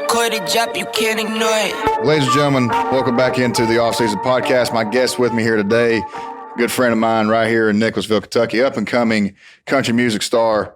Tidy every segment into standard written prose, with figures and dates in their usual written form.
recorded drop, you can't ignore it. Ladies and gentlemen, welcome back into the OFFSZN Podcast. My guest with me here today, good friend of mine right here in Nicholasville, Kentucky, up-and-coming country music star,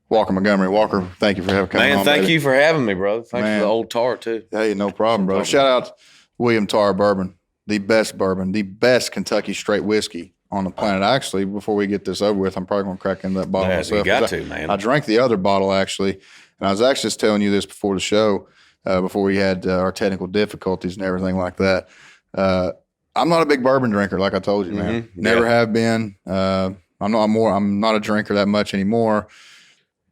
Walker Montgomery. Walker, thank you for coming on. Man, thank you for having me, brother. Thanks for the old tar, too. Hey, no problem, bro. Shout out William Tar Bourbon, the best Kentucky straight whiskey on the planet. Actually, before we get this over with, I'm probably going to crack into that bottle myself. You got to, man. I drank the other bottle, actually, and I was actually just telling you this before the show, before we had our technical difficulties and everything like that. I'm not a big bourbon drinker, like I told you, man. Mm-hmm. Never have been. I'm not a drinker that much anymore.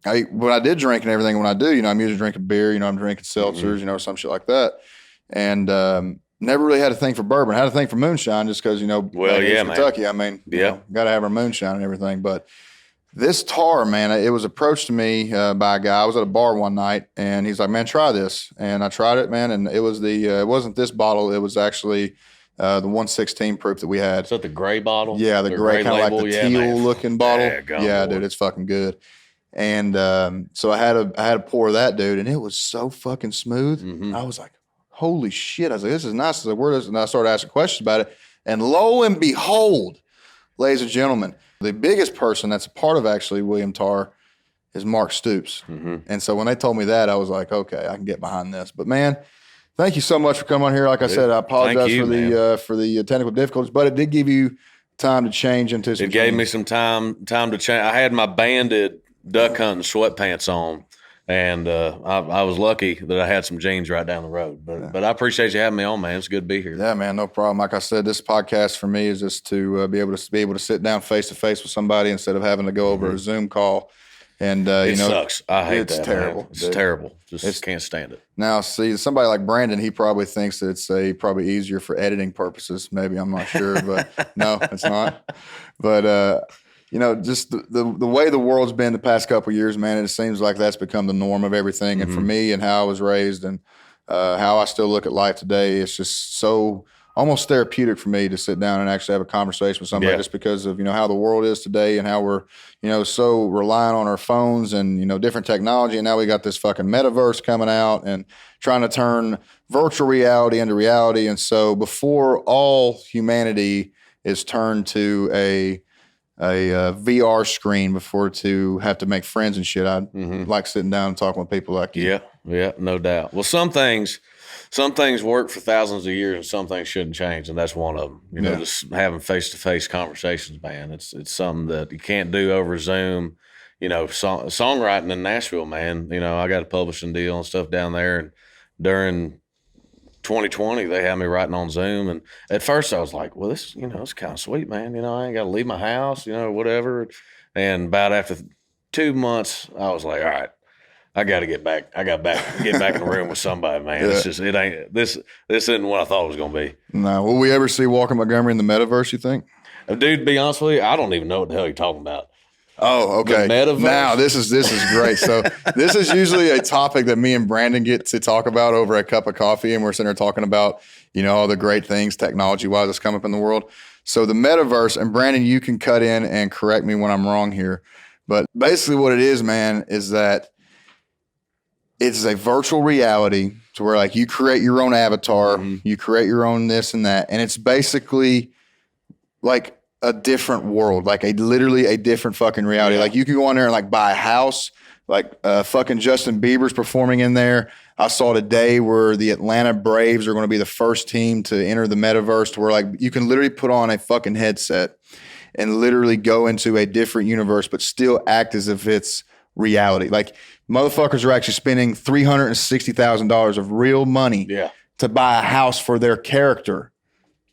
When I did drink and everything, when I do, I'm usually drinking beer, I'm drinking seltzers, some shit like that. And never really had a thing for bourbon. Had a thing for moonshine just because, Kentucky. Man. I mean, got to have our moonshine and everything. But this tar, man, it was approached to me by a guy. I was at a bar one night, and he's like, man, try this. And I tried it, man, and it was it wasn't this bottle. It was actually the 116 proof that we had. Is that the gray bottle? Yeah, the gray kind of like the teal-looking bottle. Yeah, dude, it's fucking good. And so I had a pour of that, dude, and it was so fucking smooth. Mm-hmm. I was like, holy shit. I was like, this is nice. I was like, where is it? And I started asking questions about it. And lo and behold, ladies and gentlemen, the biggest person that's a part of actually William Tar is Mark Stoops. Mm-hmm. And so when they told me that, I was like, okay, I can get behind this. But man, thank you so much for coming on here. Like I said, I apologize for the technical difficulties, but it did give you time to change into some. It gave me some time to change. I had my banded duck hunting sweatpants on. And I was lucky that I had some jeans right down the road. But I appreciate you having me on, man. It's good to be here. Yeah, man, no problem. Like I said, this podcast for me is just to be able to sit down face to face with somebody instead of having to go over a Zoom call. And it sucks. I hate it's that. Terrible. Man. It's terrible. Just can't stand it. Now, see, somebody like Brandon, he probably thinks that it's probably easier for editing purposes. Maybe, I'm not sure, but no, it's not. But just the way the world's been the past couple of years, man, it seems like that's become the norm of everything. And for me and how I was raised and how I still look at life today, it's just so almost therapeutic for me to sit down and actually have a conversation with somebody just because of, how the world is today and how we're, so reliant on our phones and, different technology. And now we got this fucking metaverse coming out and trying to turn virtual reality into reality. And so before all humanity is turned to a VR screen before to have to make friends and shit. I like sitting down and talking with people like you. Yeah, no doubt. Well, some things work for thousands of years and some things shouldn't change, and that's one of them. Just having face-to-face conversations, man. It's something that you can't do over Zoom. Songwriting in Nashville, man. I got a publishing deal and stuff down there, and during 2020, they had me writing on Zoom, and at first I was like, well, this, it's kind of sweet, man. I ain't got to leave my house, whatever. And about after 2 months, I was like, all right, I got to get back. Get back in the room with somebody, man. It's just, this isn't what I thought it was going to be. No. Will we ever see Walker Montgomery in the metaverse, you think? Dude, to be honest with you, I don't even know what the hell you're talking about. Oh, okay. The metaverse? Now this is great. So this is usually a topic that me and Brandon get to talk about over a cup of coffee, and we're sitting there talking about, all the great things technology-wise that's come up in the world. So the metaverse, and Brandon, you can cut in and correct me when I'm wrong here, but basically what it is, man, is that it's a virtual reality to where like you create your own avatar, you create your own this and that, and it's basically like a different world, like literally a different fucking reality. Like you can go on there and like buy a house, like fucking Justin Bieber's performing in there. I saw today where the Atlanta Braves are going to be the first team to enter the metaverse, to where like you can literally put on a fucking headset and literally go into a different universe, but still act as if it's reality. Like motherfuckers are actually spending $360,000 of real money to buy a house for their character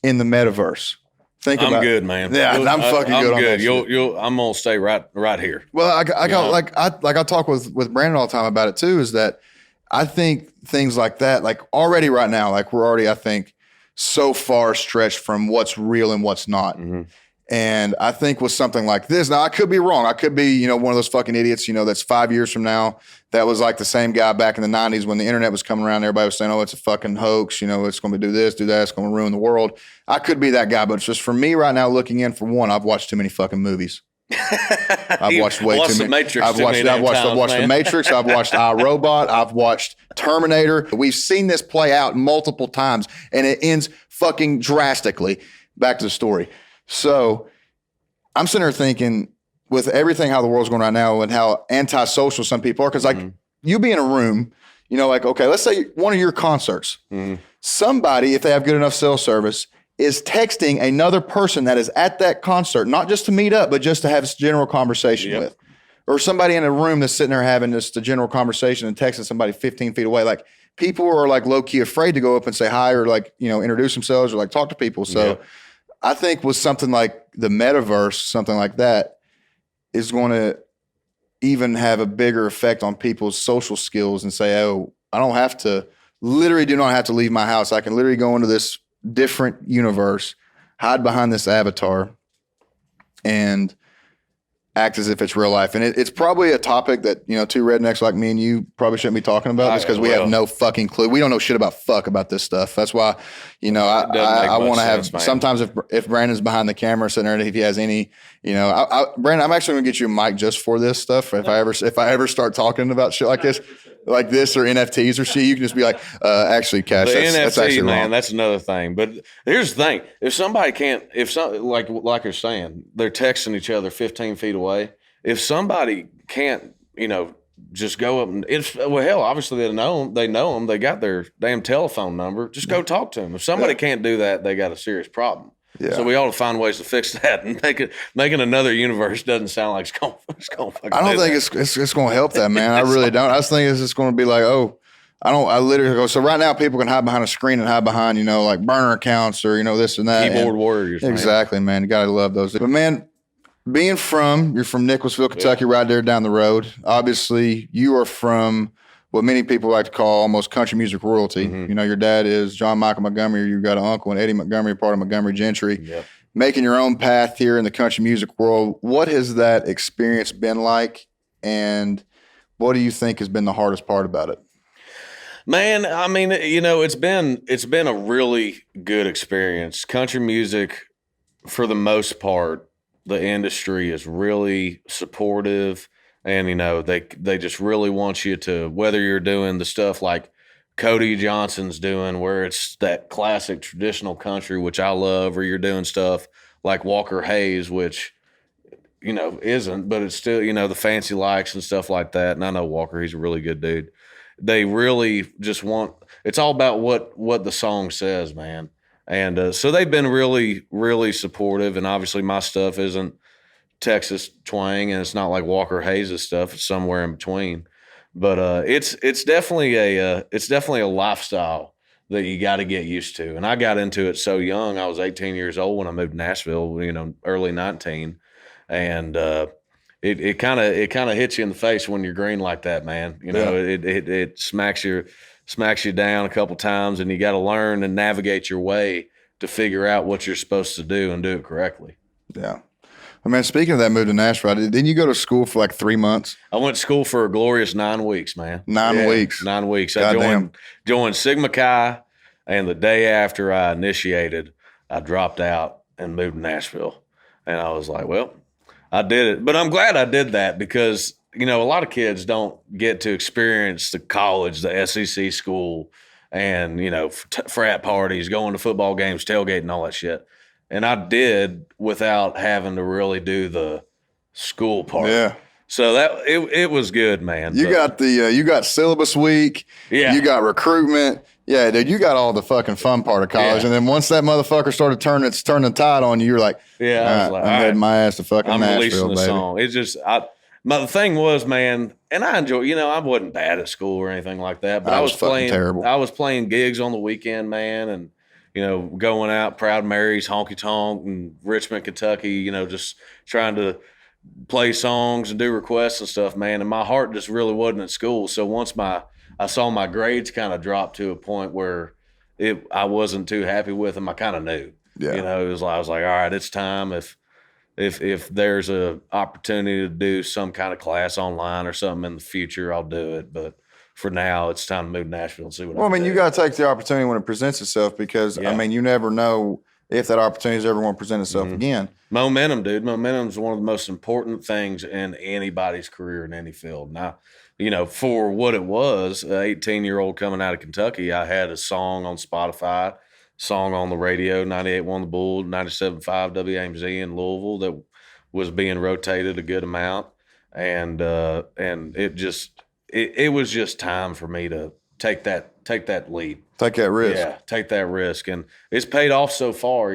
in the metaverse. I'm good, man. Yeah, I'm fucking good on that shit. I'm gonna stay right here. Well, I talk with Brandon all the time about it too. Is that I think things like that, like already right now, like we're already, I think, so far stretched from what's real and what's not. And I think with something like this, now I could be wrong. I could be, one of those fucking idiots, that's 5 years from now. That was like the same guy back in the 90s when the internet was coming around. Everybody was saying, oh, it's a fucking hoax. It's going to do this, do that. It's going to ruin the world. I could be that guy. But it's just for me right now looking in, for one, I've watched too many fucking movies. I've watched way too many. Matrix I've watched The Matrix. I've watched iRobot. I've watched Terminator. We've seen this play out multiple times, and it ends fucking drastically. Back to the story. So I'm sitting there thinking, with everything how the world's going right now and how antisocial some people are, because like you be in a room, you know, like, okay, let's say one of your concerts, somebody, if they have good enough cell service, is texting another person that is at that concert, not just to meet up, but just to have this general conversation with. Or somebody in a room that's sitting there having just a general conversation and texting somebody 15 feet away. Like, people are like low-key afraid to go up and say hi or like, you know, introduce themselves or like talk to people. So I think with something like the metaverse, something like that is going to even have a bigger effect on people's social skills and say, oh, I don't have to, literally do not have to leave my house. I can literally go into this different universe, hide behind this avatar, and act as if it's real life. And it's probably a topic that, you know, two rednecks like me and you probably shouldn't be talking about just because we have no fucking clue. We don't know shit about this stuff. That's why, you know, I want to have, sometimes if Brandon's behind the camera sitting there, and if he has any, you know, Brandon, I'm actually going to get you a mic just for this stuff. If I ever start talking about shit like this or NFTs or shit, you can just be like, actually, Cash, that's actually man, wrong. that's another thing. But here's the thing: if somebody can't, like you're saying, they're texting each other 15 feet away. If somebody can't, you know, just go up and obviously they know them. They got their damn telephone number. Just go talk to them. If somebody can't do that, they got a serious problem. Yeah. So we ought to find ways to fix that, and making another universe doesn't sound like it's going I don't think it's going to help that, man. I really don't. I was thinking it's just going to be like, I literally go, so right now people can hide behind a screen and hide behind, you know, like burner accounts or, you know, this and that. Keyboard warriors. Exactly, man. You got to love those. But man, you're from Nicholasville, Kentucky, right there down the road. Obviously, you are from what many people like to call almost country music royalty. You know, your dad is John Michael Montgomery. You got an uncle and Eddie Montgomery, part of Montgomery Gentry. Making your own path here in the country music world. What has that experience been like, and what do you think has been the hardest part about it? Man, I mean, you know, it's been a really good experience. Country music, for the most part, the industry is really supportive. And, you know, they just really want you to, whether you're doing the stuff like Cody Johnson's doing, where it's that classic traditional country, which I love, or you're doing stuff like Walker Hayes, which, you know, isn't, but it's still, you know, the fancy likes and stuff like that. And I know Walker, he's a really good dude. They really just want, it's all about what the song says, man. And so they've been really, really supportive. And obviously my stuff isn't Texas twang, and it's not like Walker Hayes' stuff. It's somewhere in between, but it's definitely a lifestyle that you got to get used to. And I got into it so young. I was 18 years old when I moved to Nashville. You know, early 19, and it kind of hits you in the face when you're green like that, man. You know, it smacks you down a couple times, and you got to learn and navigate your way to figure out what you're supposed to do and do it correctly. Yeah. I mean, speaking of that move to Nashville, didn't you go to school for like 3 months? I went to school for a glorious 9 weeks, man. 9 weeks. 9 weeks. I joined Sigma Chi, and the day after I initiated, I dropped out and moved to Nashville. And I was like, well, I did it. But I'm glad I did that because, you know, a lot of kids don't get to experience the college, the SEC school, and, you know, frat parties, going to football games, tailgating, all that shit. And I did without having to really do the school part. Yeah. So that it was good, man. You got syllabus week. Yeah. You got recruitment. Yeah, dude, you got all the fucking fun part of college. Yeah. And then once that motherfucker started turning the tide on you, you're like, I was like, I'm heading my ass to fucking Nashville, releasing the baby. song. It's just the thing was, man, and I enjoy. You know, I wasn't bad at school or anything like that, but I was playing terrible. I was playing gigs on the weekend, man, and, you know, going out, Proud Mary's, Honky Tonk, and Richmond, Kentucky, you know, just trying to play songs and do requests and stuff, man. And my heart just really wasn't at school. So once I saw my grades kind of drop to a point where I wasn't too happy with them, I kind of knew. Yeah. You know, I was like, all right, it's time. If there's a opportunity to do some kind of class online or something in the future, I'll do it. But for now, it's time to move to Nashville and see what. Well, I mean, you got to take the opportunity when it presents itself because I mean, you never know if that opportunity is ever going to present itself again. Momentum, dude. Momentum is one of the most important things in anybody's career in any field. Now, for what it was, an 18-year-old coming out of Kentucky, I had a song on Spotify, song on the radio, 98.1 The Bull, 97.5 WAMZ in Louisville that was being rotated a good amount. And it was just time for me to take that leap. Take that risk. Yeah, take that risk. And it's paid off so far,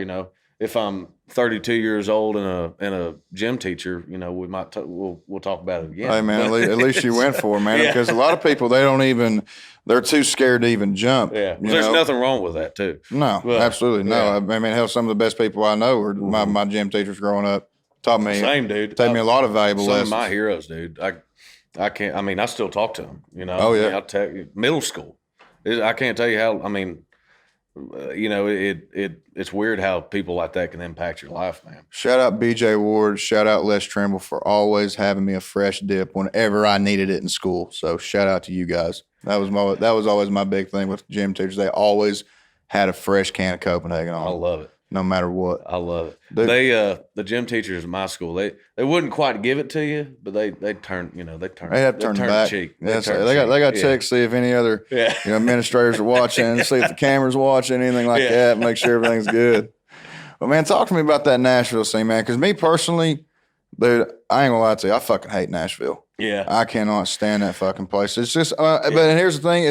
If I'm 32 years old and a gym teacher, we might we'll talk about it again. Hey man, at least you went for it, man. Yeah. Because a lot of people they're too scared to even jump. Yeah, there's nothing wrong with that too. No, absolutely no. Yeah. I mean, hell, some of the best people I know were my gym teachers growing up. Taught me a lot of valuable lessons. Some of my heroes, dude. I can't. I mean, I still talk to them. Oh yeah. I'll tell you, middle school. I can't tell you how. I mean. It's weird how people like that can impact your life, man. Shout out BJ Ward. Shout out Les Trimble for always having me a fresh dip whenever I needed it in school. So shout out to you guys. That was always my big thing with gym teachers. They always had a fresh can of Copenhagen on. I love it. No matter what. I love it. Dude, the gym teachers in my school, they wouldn't quite give it to you, but they turn they have to turn back. The cheek. They got to check, see if any other administrators are watching, see if the camera's watching, anything like that, make sure everything's good. But man, talk to me about that Nashville scene, man. Because me personally, dude, I ain't gonna lie to you, I fucking hate Nashville. Yeah, I cannot stand that fucking place. It's just, but here's the thing,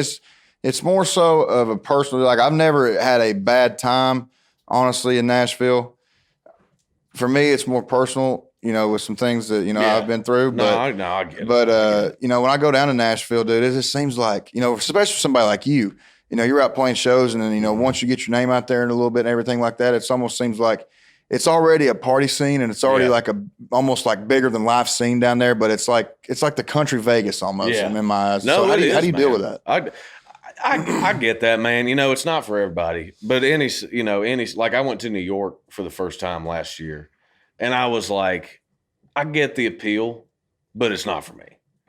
it's more so of a personal. Like I've never had a bad time. Honestly, in Nashville, for me, it's more personal, with some things that, I've been through. But, I get it. But, when I go down to Nashville, dude, it just seems like, especially for somebody like you, you're out playing shows and then, once you get your name out there in a little bit and everything like that, it almost seems like it's already a party scene and it's already like almost like bigger than life scene down there. But it's like the country Vegas almost in my eyes. No, so how do you deal with that? I get that, man. It's not for everybody, but any, like I went to New York for the first time last year and I was like, I get the appeal, but it's not for me,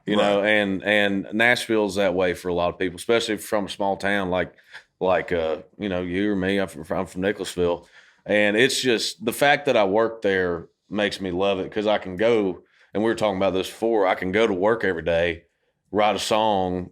know, and Nashville's that way for a lot of people, especially from a small town like you or me. I'm from Nicholasville, and it's just the fact that I work there makes me love it because I can go, and we were talking about this before, I can go to work every day, write a song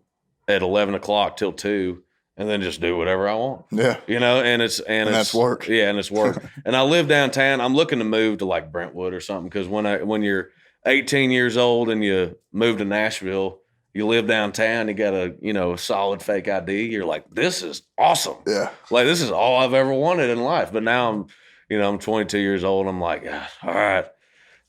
at 11 o'clock till 2 and then just do whatever I want. Yeah. And that's work. Yeah. And it's work. And I live downtown. I'm looking to move to like Brentwood or something. Cause when you're 18 years old and you move to Nashville, you live downtown, you got a solid fake ID. You're like, this is awesome. Yeah. Like this is all I've ever wanted in life. But now I'm 22 years old. I'm like, all right,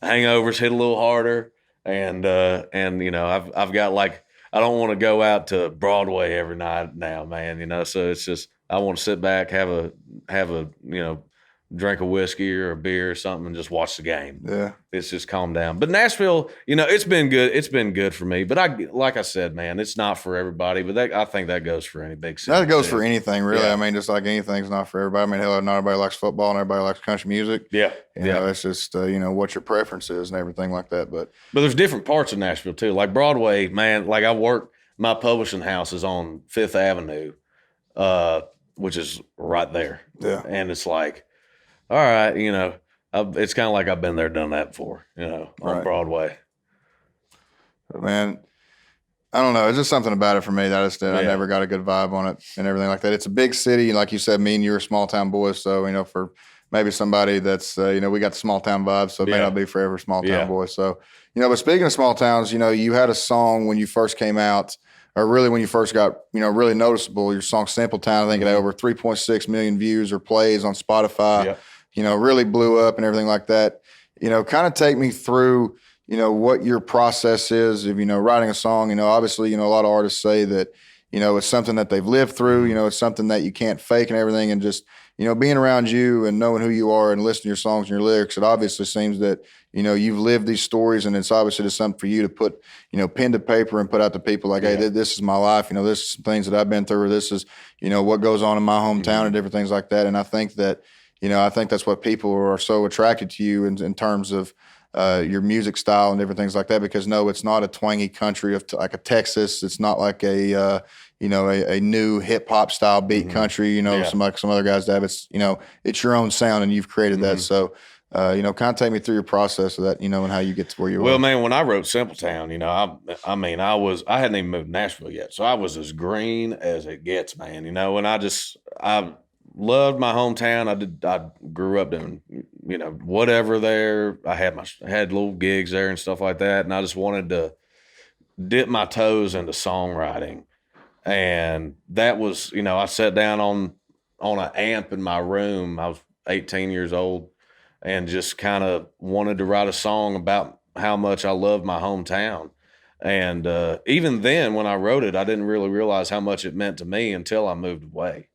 hangovers hit a little harder. And I've got like, I don't want to go out to Broadway every night now, man, so it's just, I want to sit back, have a, drink a whiskey or a beer or something and just watch the game. Yeah. It's just calm down. But Nashville, it's been good. It's been good for me. But like I said, man, it's not for everybody. But I think that goes for any big city. That goes for anything, really. Yeah. I mean, just like anything's not for everybody. I mean, hell, not everybody likes football and everybody likes country music. Yeah. It's just, what your preference is and everything like that. But there's different parts of Nashville, too. Like Broadway, man, like my publishing house is on 5th Avenue, which is right there. Yeah. And it's like, all right, it's kind of like I've been there, done that before, on Broadway. Man, I don't know. It's just something about it for me that I never got a good vibe on it and everything like that. It's a big city. Like you said, me and you are small town boys. So, for maybe somebody that's, we got the small town vibe. So it may not be for every small town boy. So, but speaking of small towns, you had a song when you first came out, or really when you first got, really noticeable, your song Simple Town. I think it had over 3.6 million views or plays on Spotify. Yeah. Really blew up and everything like that. Kind of take me through, what your process is of, writing a song. Obviously, a lot of artists say that, it's something that they've lived through, it's something that you can't fake and everything. And just, being around you and knowing who you are and listening to your songs and your lyrics, it obviously seems that, you've lived these stories and it's obviously just something for you to put, pen to paper and put out to people like, hey, this is my life. This is some things that I've been through, or this is, what goes on in my hometown and different things like that. And I think that, I think that's what people are so attracted to you in terms of your music style and different things like that. Because no, it's not a twangy country of like a Texas. It's not like a a new hip hop style beat country, some other guys have. It's, it's your own sound and you've created that. So, kind of take me through your process of that, and how you get to where you are. Well, man, when I wrote Simple Town, I hadn't even moved to Nashville yet. So I was as green as it gets, man, and I loved my hometown. I grew up doing, whatever there. I had little gigs there and stuff like that. And I just wanted to dip my toes into songwriting. And that was, I sat down on an amp in my room. I was 18 years old and just kind of wanted to write a song about how much I loved my hometown. And even then, when I wrote it, I didn't really realize how much it meant to me until I moved away.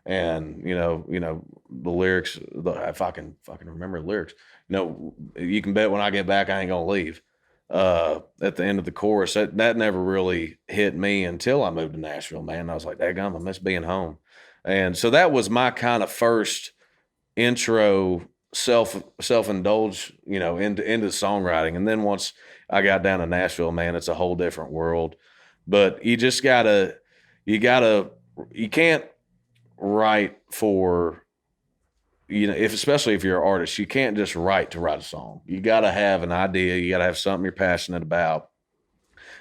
And, the lyrics, if I can fucking remember the lyrics, you can bet when I get back, I ain't going to leave. At the end of the chorus, that never really hit me until I moved to Nashville, man. I was like, daggone, I miss being home. And so that was my kind of first intro self-indulge, into songwriting. And then once I got down to Nashville, man, it's a whole different world. But you just you can't write for, especially if you're an artist, you can't just write a song. You got to have an idea. You got to have something you're passionate about,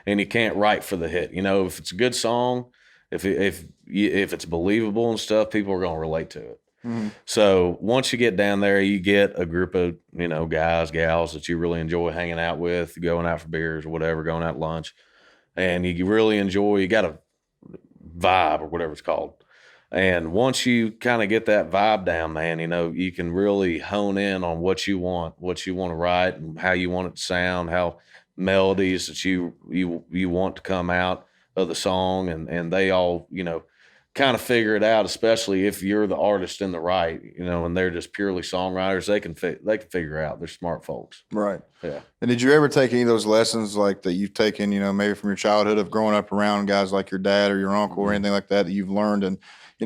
and you can't write for the hit. If it's a good song, if it's believable and stuff, people are going to relate to it. Mm-hmm. So once you get down there, you get a group of, guys, gals that you really enjoy hanging out with, going out for beers or whatever, going out to lunch, and you really enjoy, you got a vibe or whatever it's called. And once you kind of get that vibe down, man, you can really hone in on what you want to write and how you want it to sound, how melodies that you want to come out of the song. And they all, kind of figure it out, especially if you're the artist in the right, and they're just purely songwriters. They can figure it out. They're smart folks. Right. Yeah. And did you ever take any of those lessons like that you've taken, maybe from your childhood of growing up around guys like your dad or your uncle or anything like that you've learned? And,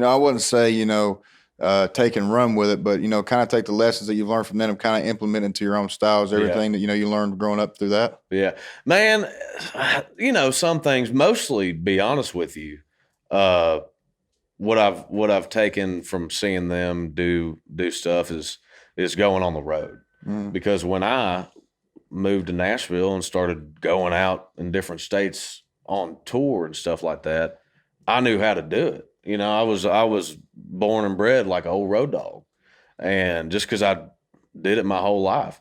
I wouldn't say, take and run with it, but, kind of take the lessons that you've learned from them and kind of implement into your own styles, everything that, you learned growing up through that. Yeah, man, some things, mostly, be honest with you, what I've taken from seeing them do stuff is going on the road. Because when I moved to Nashville and started going out in different states on tour and stuff like that, I knew how to do it. I was born and bred like an old road dog, and just because I did it my whole life.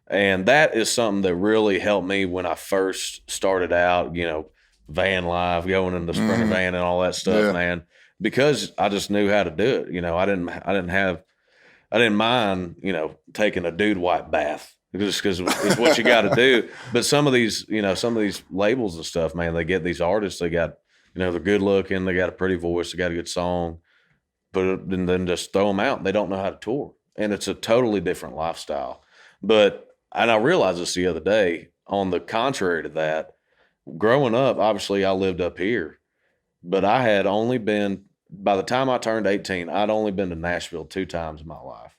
And that is something that really helped me when I first started out, van life, going in the Sprinter van and all that stuff, man, because I just knew how to do it. I didn't mind, taking a dude wipe bath just because it's what you got to do. But some of these labels and stuff, man, they get these artists, they got, they're good looking, they got a pretty voice, they got a good song, and then just throw them out. They don't know how to tour. And it's a totally different lifestyle. And I realized this the other day, on the contrary to that, growing up, obviously I lived up here, but I had only been, by the time I turned 18, I'd only been to Nashville 2 times in my life.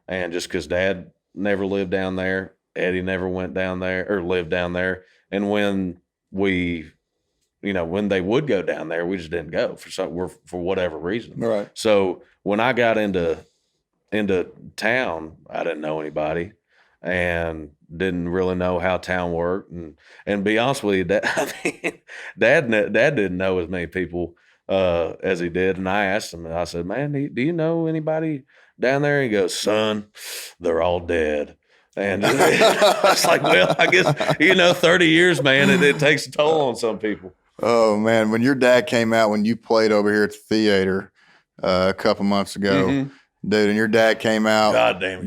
And just because Dad never lived down there, Eddie never went down there or lived down there. And when when they would go down there, we just didn't go for whatever reason. Right. So when I got into town, I didn't know anybody and didn't really know how town worked. And be honest with you, Dad didn't know as many people as he did. And I asked him, and I said, man, do you know anybody down there? He goes, son, they're all dead. And it's like, well, I guess, 30 years, man, it takes a toll on some people. Oh, man. When your dad came out, when you played over here at the theater a couple months ago, dude, and your dad came out. God damn,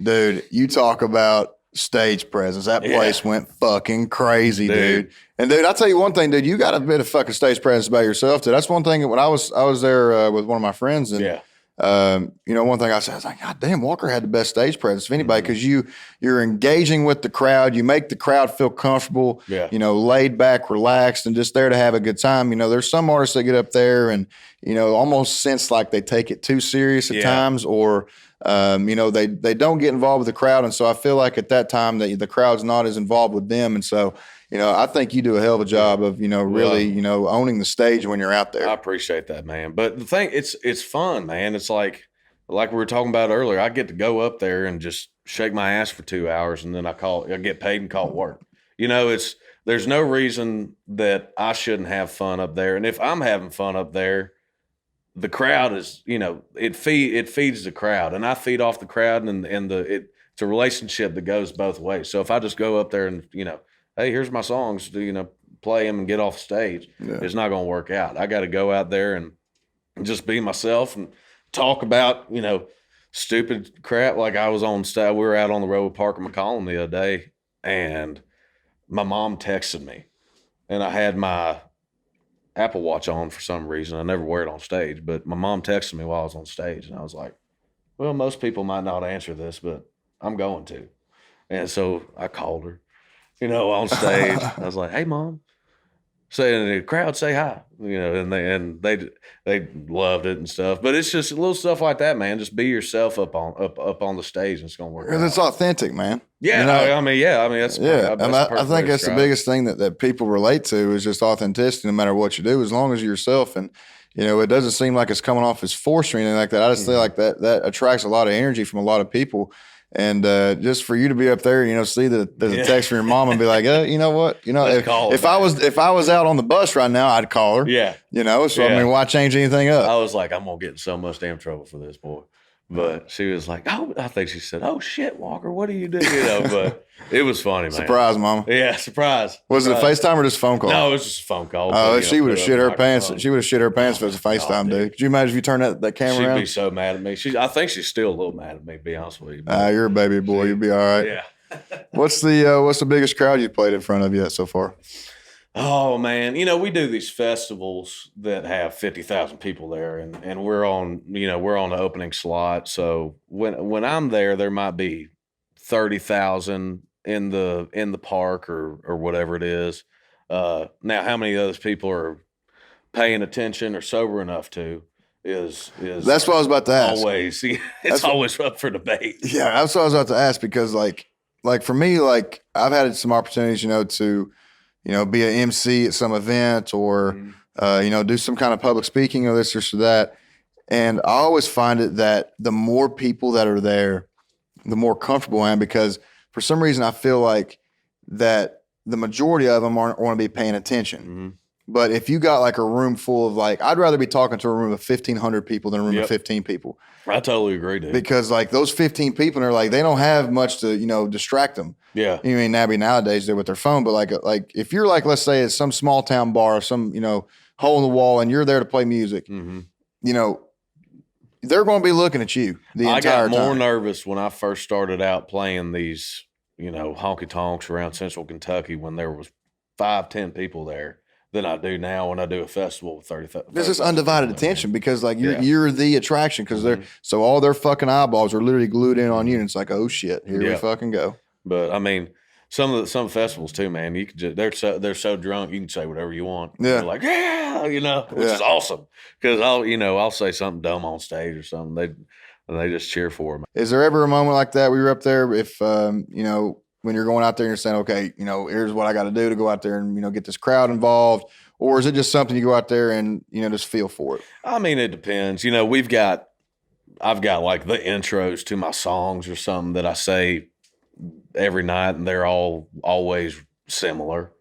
dude, you talk about stage presence. That place went fucking crazy, dude. And, dude, I'll tell you one thing, dude, you got a bit of fucking stage presence about yourself, dude. That's one thing. When I was there with one of my friends, and one thing I said, I was like, God damn, Walker had the best stage presence of anybody, because you're engaging with the crowd. You make the crowd feel comfortable, laid back, relaxed, and just there to have a good time. There's some artists that get up there and, almost sense like they take it too serious at times, or, they don't get involved with the crowd. And so I feel like at that time that the crowd's not as involved with them. And so, I think you do a hell of a job of, really, owning the stage when you're out there. I appreciate that, man. But the thing, it's fun, man. It's like we were talking about earlier, I get to go up there and just shake my ass for 2 hours, and then I get paid and call it work. There's no reason that I shouldn't have fun up there. And if I'm having fun up there, the crowd is, it feeds the crowd, and I feed off the crowd, and it's a relationship that goes both ways. So if I just go up there and, hey, here's my songs, play them and get off stage, it's not going to work out. I got to go out there and just be myself and talk about, stupid crap. Like I was on stage, we were out on the road with Parker McCollum the other day, and my mom texted me, and I had my Apple Watch on for some reason. I never wear it on stage, but my mom texted me while I was on stage, and I was like, well, most people might not answer this, but I'm going to. And so I called her, on stage. I was like, hey, Mom. Saying the crowd say hi, and they loved it and stuff. But it's just little stuff like that, man. Just be yourself up on the stage, and it's gonna work. Because it's authentic, man. Yeah, that's I think that's the biggest thing that people relate to is just authenticity. No matter what you do, as long as you're yourself, and it doesn't seem like it's coming off as forced or anything like that. I just feel like that attracts a lot of energy from a lot of people. And just for you to be up there, see that there's a text from your mom and be like, you know what, if I was out on the bus right now, I'd call her. Yeah. So I mean, why change anything up? I was like, I'm gonna get in so much damn trouble for this, boy. But she was like, I think she said, oh shit, Walker, what do you do? But it was funny, man. Surprise, mama. Yeah, surprise. Was it a FaceTime or just a phone call? No, it was just a phone call. Oh, she would have shit her pants. She would have shit her pants if it was a FaceTime, dude. Could you imagine if you turned that camera around? She'd be so mad at me. I think she's still a little mad at me, to be honest with you. You're a baby boy. You'll be all right. Yeah. What's the biggest crowd you played in front of yet so far? Oh man, we do these festivals that have 50,000 people there, and we're on the opening slot. So when I'm there might be 30,000 in the park or whatever it is. Now, how many of those people are paying attention or sober enough to is that's what I was about to ask. Always, it's always up for debate. Yeah, that's what I was about to ask because like for me, like I've had some opportunities, to be an MC at some event or, do some kind of public speaking or this or that. And I always find it that the more people that are there, the more comfortable I am because for some reason I feel like that the majority of them aren't want to be paying attention. Mm-hmm. But if you got like a room full of I'd rather be talking to a room of 1,500 people than a room of 15 people. I totally agree, dude. Because those 15 people are they don't have much to, distract them. Yeah. Nowadays they're with their phone, but like if you're let's say it's some small town bar or some, hole in the wall and you're there to play music, mm-hmm. They're going to be looking at you the entire time. I got more nervous when I first started out playing these, honky tonks around Central Kentucky when there was 5-10 people there than I do now when I do a festival with 30,000. This is undivided attention because you're the attraction because so all their fucking eyeballs are literally glued in on you and it's like, oh shit, here we fucking go. But I mean, some festivals too, man. You could they're so drunk you can say whatever you want. Yeah, they're like which is awesome because I'll say something dumb on stage or something. They just cheer for me. Is there ever a moment like that where you're up there if when you're going out there and you're saying, okay, here's what I got to do to go out there and get this crowd involved, or is it just something you go out there and just feel for it? I mean, it depends. I've got like the intros to my songs or something that I say every night, and they're all always similar.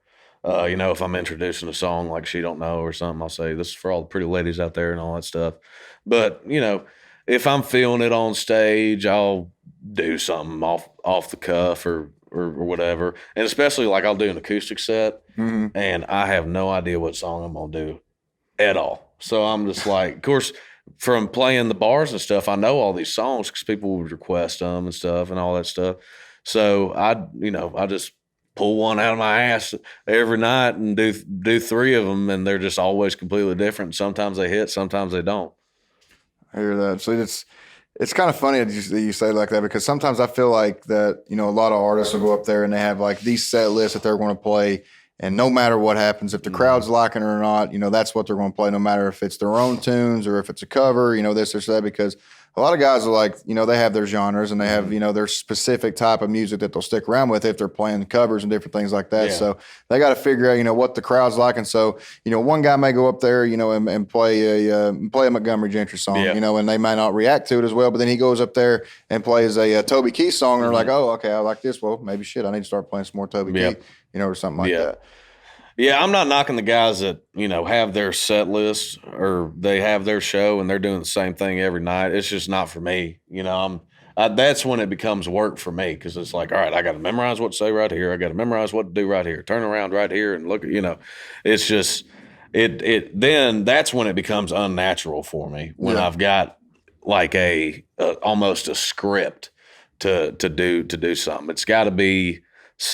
If I'm introducing a song like She Don't Know or something, I'll say this is for all the pretty ladies out there and all that stuff. But if I'm feeling it on stage, I'll do something off the cuff or whatever. And especially I'll do an acoustic set, mm-hmm. and I have no idea what song I'm gonna do at all. So I'm just of course, from playing the bars and stuff, I know all these songs because people would request them and stuff and all that stuff. So I just pull one out of my ass every night and do 3 of them, and they're just always completely different. Sometimes they hit, sometimes they don't. I hear that. So it's kind of funny that you say like that because sometimes I feel like that, a lot of artists will go up there and they have these set lists that they're going to play. And no matter what happens, if the crowd's liking it or not, that's what they're going to play, no matter if it's their own tunes or if it's a cover, this or that, because a lot of guys are like, they have their genres and they have, their specific type of music that they'll stick around with if they're playing covers and different things like that. Yeah. So they got to figure out, what the crowd's like. And so, one guy may go up there, and play a Montgomery Gentry song, and they might not react to it as well. But then he goes up there and plays a Toby Keith song and they're like, oh, okay, I like this. Well, maybe I need to start playing some more Toby Keith, or something like that. Yeah, I'm not knocking the guys that, have their set list or they have their show and they're doing the same thing every night. It's just not for me. That's when it becomes work for me because it's like, all right, I got to memorize what to say right here. I got to memorize what to do right here. Turn around right here and look at, it's just then that's when it becomes unnatural for me when I've got like almost a script to do something. It's got to be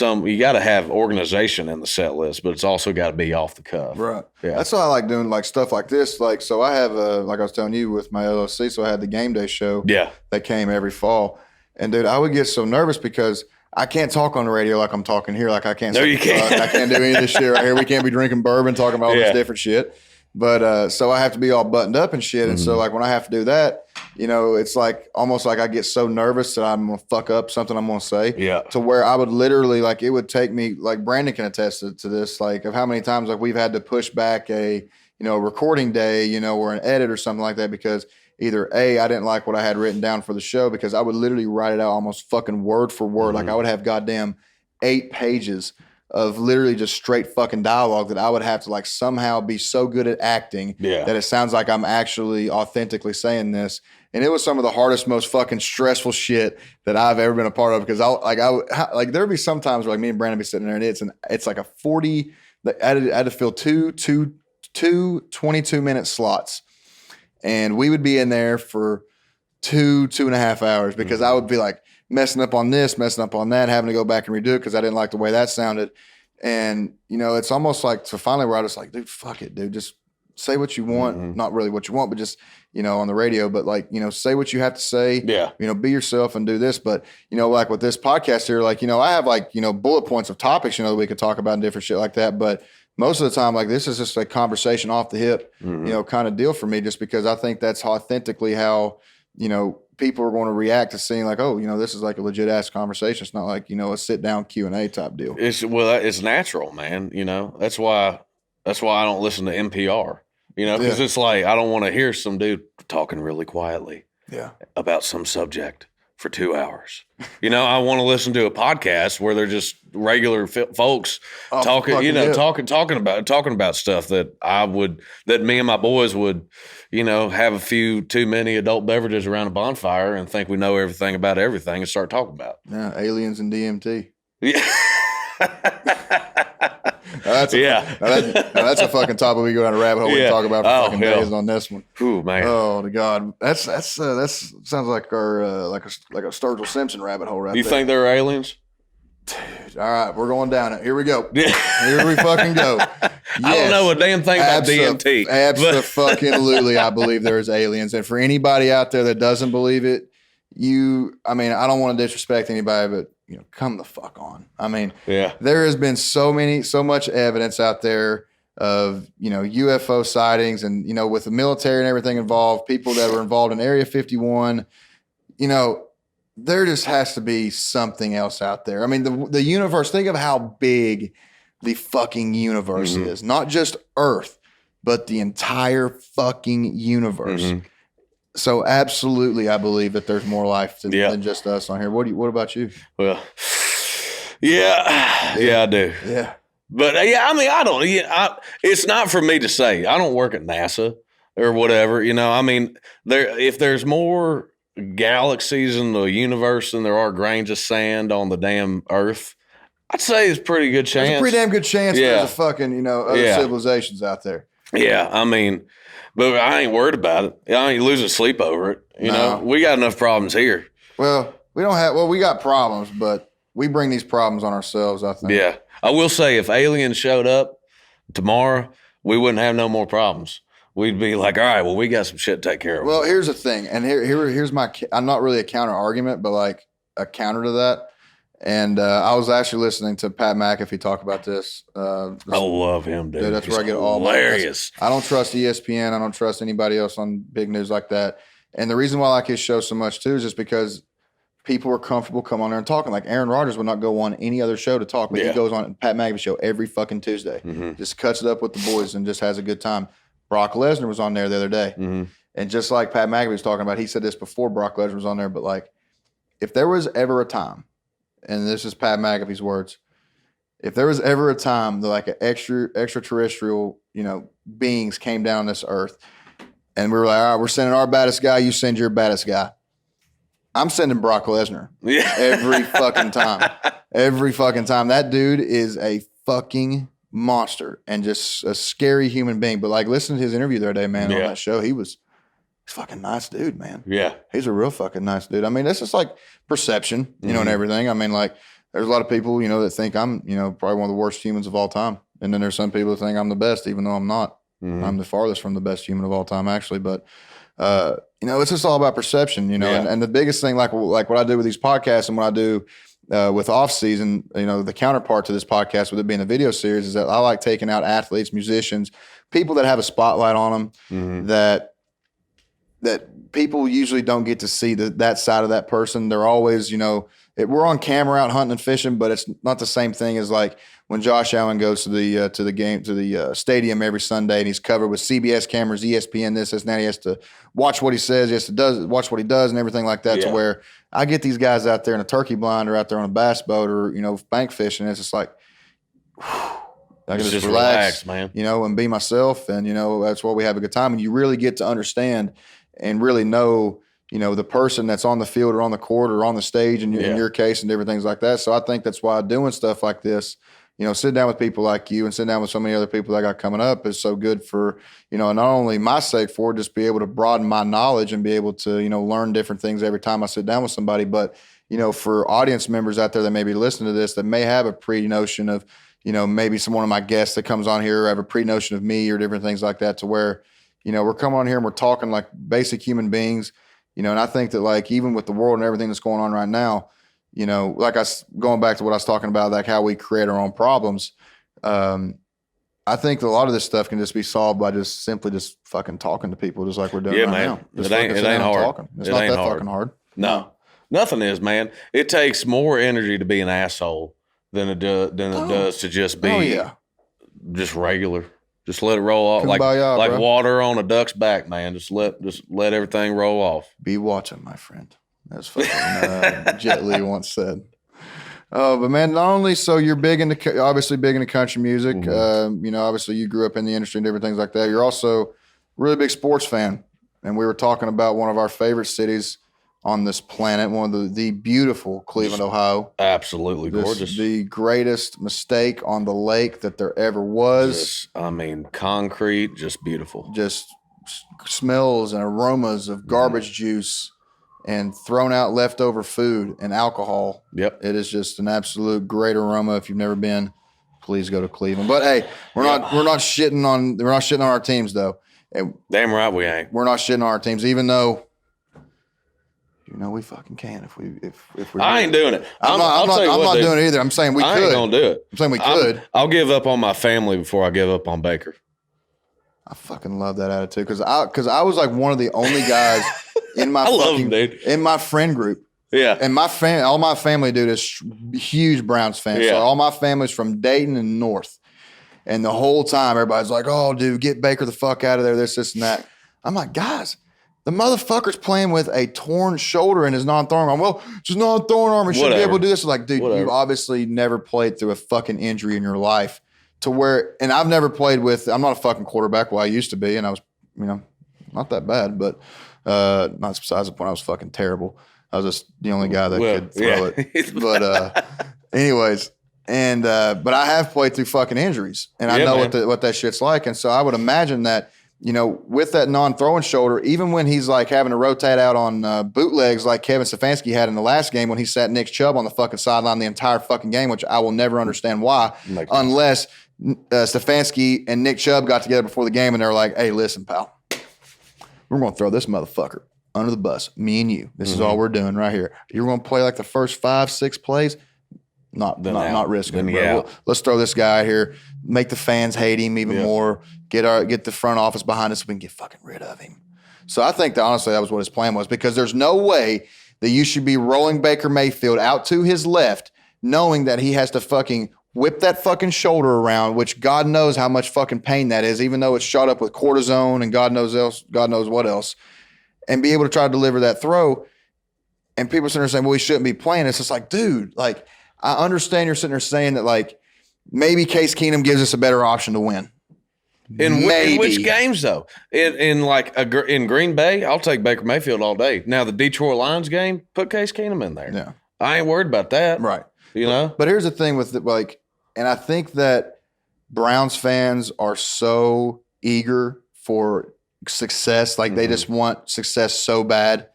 you got to have organization in the set list, but it's also got to be off the cuff. Right. Yeah. That's why I like doing like stuff like this. Like, so I have like I was telling you with my LLC, so I had the game day show that came every fall. And dude, I would get so nervous because I can't talk on the radio like I'm talking here. Like I can't. No, you can't. I can't do any of this shit right here. We can't be drinking bourbon, talking about all this different shit. But so I have to be all buttoned up and shit. And so like when I have to do that, it's like almost like I get so nervous that I'm going to fuck up something I'm going to say. Yeah. To where I would literally like it would take me like Brandon can attest to this, like of how many times like we've had to push back a recording day, or an edit or something like that because either I didn't like what I had written down for the show because I would literally write it out almost fucking word for word. Like I would have goddamn 8 pages of literally just straight fucking dialogue that I would have to like somehow be so good at acting that it sounds like I'm actually authentically saying this. And it was some of the hardest, most fucking stressful shit that I've ever been a part of because I there'd be some times where like me and Brandon be sitting there and it's like a 40. I had to fill two 22-minute slots, and we would be in there for 2.5 hours because I would be like messing up on this, messing up on that, having to go back and redo it because I didn't like the way that sounded. And, it's almost like to finally where I was like, dude, fuck it, dude. Just say what you want. Not really what you want, but just, on the radio, but like, say what you have to say. Yeah. Be yourself and do this. But, like with this podcast here, like, I have like, bullet points of topics, that we could talk about and different shit like that. But most of the time, like this is just a conversation off the hip, kind of deal for me just because I think that's authentically how, people are going to react to seeing like, oh, this is like a legit ass conversation. It's not like, a sit down Q&A type deal. It's natural, man. That's why I don't listen to NPR, because it's like, I don't want to hear some dude talking really quietly about some subject for 2 hours. I want to listen to a podcast where they're just regular folks talking, talking about stuff that me and my boys would, have a few too many adult beverages around a bonfire and think we know everything about everything and start talking about. Yeah, aliens and DMT. Yeah. That's a fucking topic we go down a rabbit hole and talk about for fucking days on this one. Ooh, man. Oh, the God. That sounds like our like a Sturgill Simpson rabbit hole right there. You think they're aliens? Dude, all right, we're going down it. Here we go. Here we fucking go. Yes, I don't know a damn thing about DMT. Absolutely, I believe there's aliens. And for anybody out there that doesn't believe it, I don't want to disrespect anybody, but come the fuck on. There has been so much evidence out there of, UFO sightings and, with the military and everything involved, people that were involved in Area 51, there just has to be something else out there. The universe, think of how big the fucking universe is, not just Earth, but the entire fucking universe. So absolutely, I believe that there's more life than just us on here. What about you? Well, yeah, I do. Yeah. But I don't, it's not for me to say. I don't work at NASA or whatever, if there's more galaxies in the universe than there are grains of sand on the damn Earth, I'd say it's a pretty good chance. There's a pretty damn good chance there's a fucking, other civilizations out there. Yeah, but I ain't worried about it. I ain't losing sleep over it. We got enough problems here. Well, we got problems, but we bring these problems on ourselves, I think. Yeah. I will say if aliens showed up tomorrow, we wouldn't have no more problems. We'd be like, all right, well, we got some shit to take care of. Well, here's the thing. And here's my, I'm not really a counter argument, but like a counter to that. And I was actually listening to Pat McAfee talk about this. I love him, dude. That's where I get all hilarious. I don't trust ESPN. I don't trust anybody else on big news like that. And the reason why I like his show so much too is just because people are comfortable coming on there and talking. Like Aaron Rodgers would not go on any other show to talk, but he goes on Pat McAfee show every fucking Tuesday. Just cuts it up with the boys and just has a good time. Brock Lesnar was on there the other day. And just like Pat McAfee was talking about, he said this before Brock Lesnar was on there, but like, if there was ever a time, and this is Pat McAfee's words, if there was ever a time that like an extraterrestrial, beings came down this earth and we were like, all right, we're sending our baddest guy, you send your baddest guy. I'm sending Brock Lesnar every fucking time. Every fucking time. That dude is a fucking monster and just a scary human being. But like, listen to his interview the other day, man, on that show. He's a fucking nice dude, man. Yeah. He's a real fucking nice dude. I mean, that's just like perception, and everything. I mean, like, there's a lot of people, that think I'm, probably one of the worst humans of all time. And then there's some people that think I'm the best, even though I'm not. I'm the farthest from the best human of all time, actually. But, it's just all about perception, and the biggest thing, like what I do with these podcasts and what I do with off-season, the counterpart to this podcast, with it being a video series, is that I like taking out athletes, musicians, people that have a spotlight on them that people usually don't get to see that side of that person. They're always, we're on camera out hunting and fishing, but it's not the same thing as like when Josh Allen goes to the stadium every Sunday and he's covered with CBS cameras, ESPN, this, and that. He has to watch what he says, he has to watch what he does, and everything like that. To where I get these guys out there in a turkey blind or out there on a bass boat or bank fishing, and it's just like, I can just relax, man. And be myself, and that's why we have a good time. And you really get to understand and really know, the person that's on the field or on the court or on the stage in your case and different things like that. So I think that's why doing stuff like this, sitting down with people like you and sitting down with so many other people that I got coming up is so good for, not only my sake for just be able to broaden my knowledge and be able to, learn different things every time I sit down with somebody, but, for audience members out there that may be listening to this that may have a pre-notion of, maybe one of my guests that comes on here have a pre-notion of me or different things like that, to where, we're coming on here and we're talking like basic human beings, and I think that like even with the world and everything that's going on right now, like going back to what I was talking about, like how we create our own problems. I think that a lot of this stuff can just be solved by just simply fucking talking to people, just like we're doing right now. It ain't hard. Talking. It's not that fucking hard. No, nothing is, man. It takes more energy to be an asshole than it does to just be just regular. Just let it roll off like water on a duck's back, man. Just let everything roll off. Be watching, my friend. That's fucking Jet Li once said. But man, not only so you're obviously big into country music. Obviously you grew up in the industry and different things like that. You're also a really big sports fan, and we were talking about one of our favorite cities on this planet, one of the beautiful Cleveland, Ohio. Absolutely gorgeous. The greatest mistake on the lake that there ever was. Concrete, just beautiful. Just smells and aromas of garbage juice and thrown out leftover food and alcohol. Yep. It is just an absolute great aroma. If you've never been, please go to Cleveland. But hey, we're not shitting on our teams though. Damn right we ain't. We're not shitting on our teams, even though we fucking can if we. I ain't doing it. I'm not doing it either. I'm saying we could. I ain't gonna do it. I'm saying we could. I'll give up on my family before I give up on Baker. I fucking love that attitude because I was like one of the only guys in my in my friend group. Yeah. And all my family, dude, is huge Browns fans. Yeah. So all my family's from Dayton and north. And the whole time everybody's like, "Oh, dude, get Baker the fuck out of there, this and that." I'm like, guys, the motherfucker's playing with a torn shoulder in his non-throwing arm. Well, it's his non-throwing arm. He should be able to do this. Like, dude, you obviously never played through a fucking injury in your life to where, and I've never played with, I'm not a fucking quarterback. Well, I used to be, and I was, not that bad, but not besides the point I was fucking terrible. I was just the only guy that could throw it. But anyways, and but I have played through fucking injuries, and I know what that shit's like. And so I would imagine that, with that non-throwing shoulder, even when he's like having to rotate out on bootlegs like Kevin Stefanski had in the last game when he sat Nick Chubb on the fucking sideline the entire fucking game, which I will never understand why, unless Stefanski and Nick Chubb got together before the game and they're like, "Hey, listen, pal, we're going to throw this motherfucker under the bus, me and you. This is all we're doing right here. You're going to play like the first 5-6 plays, not risking it. Let's throw this guy out here, make the fans hate him even more, get the front office behind us so we can get fucking rid of him." So I think that honestly that was what his plan was, because there's no way that you should be rolling Baker Mayfield out to his left knowing that he has to fucking whip that fucking shoulder around, which God knows how much fucking pain that is, even though it's shot up with cortisone and God knows what else, and be able to try to deliver that throw. And people sitting there saying, well, he shouldn't be playing. It's just like, dude, like, I understand you're sitting there saying that, like, maybe Case Keenum gives us a better option to win. In which games, though? In Green Bay, I'll take Baker Mayfield all day. Now, the Detroit Lions game, put Case Keenum in there. Yeah. I ain't worried about that. Right. You know? But here's the thing with it, like, and I think that Browns fans are so eager for success. Like, they just want success so bad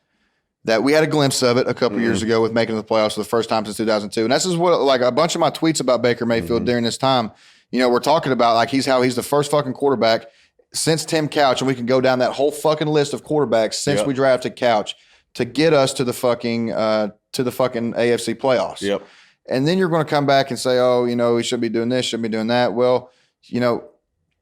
that we had a glimpse of it a couple years ago with making the playoffs for the first time since 2002. And this is what, like, a bunch of my tweets about Baker Mayfield during this time, you know, we're talking about, like, he's the first fucking quarterback since Tim Couch, and we can go down that whole fucking list of quarterbacks since we drafted Couch to get us to the fucking AFC playoffs. Yep. And then you're going to come back and say, oh, you know, he should be doing this, should be doing that. Well, you know,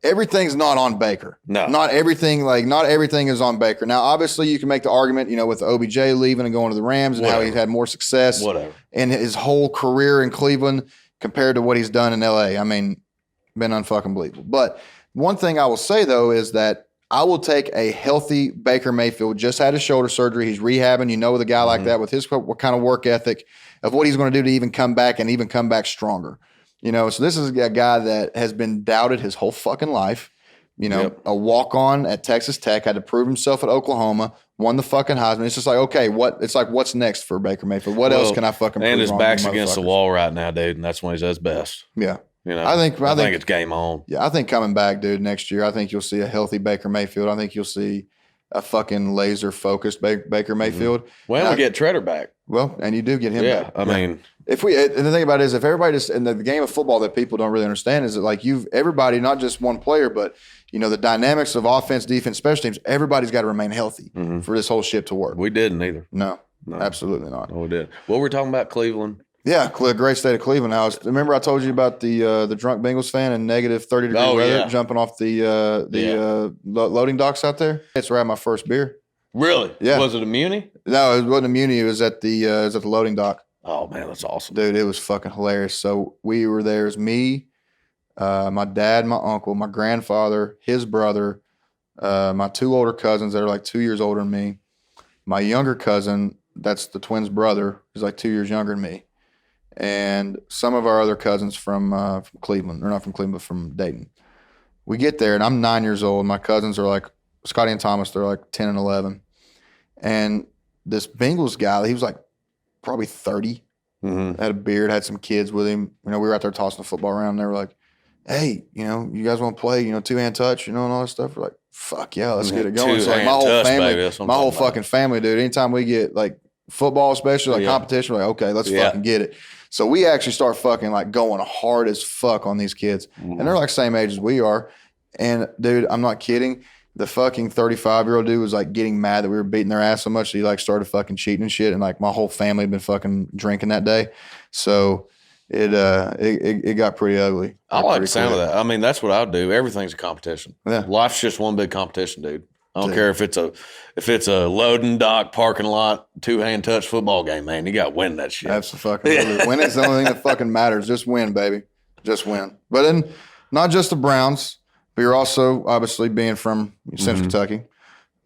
everything's not on Baker. No. Not everything is on Baker. Now, obviously, you can make the argument, you know, with OBJ leaving and going to the Rams and how he's had more success in his whole career in Cleveland compared to what he's done in LA. I mean, been unfucking believable. But one thing I will say, though, is that I will take a healthy Baker Mayfield. Just had his shoulder surgery. He's rehabbing. You know, with a guy like that, with his kind of work ethic of what he's going to do to even come back and even come back stronger. You know, so this is a guy that has been doubted his whole fucking life. You know, a walk-on at Texas Tech, had to prove himself at Oklahoma, won the fucking Heisman. It's just like, okay, what's next for Baker Mayfield? What else can I fucking prove? And his back's against the wall right now, dude, and that's when he's at his best. Yeah. You know, I think it's game on. Yeah, I think coming back, dude, next year, I think you'll see a healthy Baker Mayfield. I think you'll see a fucking laser-focused Baker Mayfield. Well, we get Treader back. Well, and you do get him back. I mean, and the thing about it is, if everybody just in the game of football that people don't really understand is that, like, everybody, not just one player, but, you know, the dynamics of offense, defense, special teams, everybody's got to remain healthy for this whole ship to work. We didn't either. No, absolutely not. No, we didn't. What were we talking about, Cleveland? Yeah, great state of Cleveland. Remember I told you about the drunk Bengals fan in negative 30-degree weather jumping off the loading docks out there? It's where I had my first beer. Really? Yeah. Was it a Muni? No, it wasn't a Muni. It was at the loading dock. Oh man, that's awesome, dude. It was fucking hilarious. So we were there. It was me, my dad, my uncle, my grandfather, his brother, my two older cousins that are like 2 years older than me, my younger cousin, that's the twins' brother, who's like 2 years younger than me, and some of our other cousins from Cleveland. Or not from Cleveland, but from Dayton. We get there, and I'm 9 years old. My cousins are like, Scotty and Thomas, they're like 10 and 11. And this Bengals guy, he was like probably 30, had a beard, had some kids with him. You know, we were out there tossing the football around, and they were like, hey, you know, you guys want to play, you know, two-hand touch, you know, and all that stuff? We're like, fuck yeah, let's get it going. So like my whole family, my whole fucking family, dude, anytime we get like football, especially like competition, we're like, okay, let's fucking get it. So we actually start fucking like going hard as fuck on these kids. And they're like same age as we are. And dude, I'm not kidding. The fucking 35-year-old dude was like getting mad that we were beating their ass so much that he like started fucking cheating and shit. And like my whole family had been fucking drinking that day. So it got pretty ugly. I like the sound of that. I mean, that's what I do. Everything's a competition. Yeah. Life's just one big competition, dude. I don't care if it's a loading dock, parking lot, two-hand touch football game, man. You got to win that shit. Absolutely. Winning's the only thing that fucking matters. Just win, baby. Just win. But then not just the Browns, but you're also obviously being from Central Kentucky,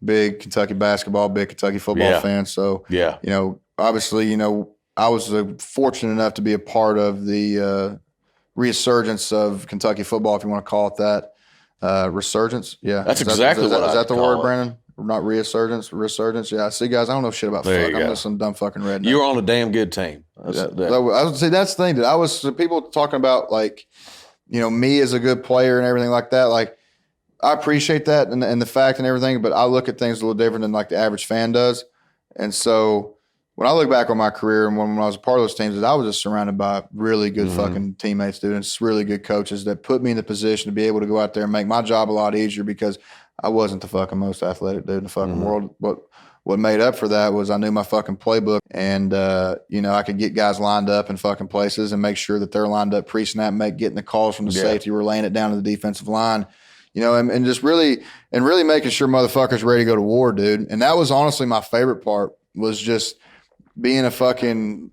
big Kentucky basketball, big Kentucky football fan. So, you know, obviously, you know, I was fortunate enough to be a part of the resurgence of Kentucky football, if you want to call it that. Resurgence? Yeah. That's exactly what I Is that the word, it. Brandon? Not resurgence, resurgence. Yeah. See, guys, I don't know shit about fuck. I'm just some dumb fucking redneck. You were on a damn good team. I would say that's the thing that people talking about, like, you know, me as a good player and everything like that. Like, I appreciate that and the fact and everything, but I look at things a little different than like the average fan does. And so when I look back on my career and when I was a part of those teams, I was just surrounded by really good fucking teammates, dude, and just really good coaches that put me in the position to be able to go out there and make my job a lot easier because I wasn't the fucking most athletic dude in the fucking world. But what made up for that was I knew my fucking playbook and, you know, I could get guys lined up in fucking places and make sure that they're lined up pre-snap, getting the calls from the safety. We're laying it down to the defensive line. and just really making sure motherfuckers ready to go to war, dude. And that was honestly my favorite part, was just being a fucking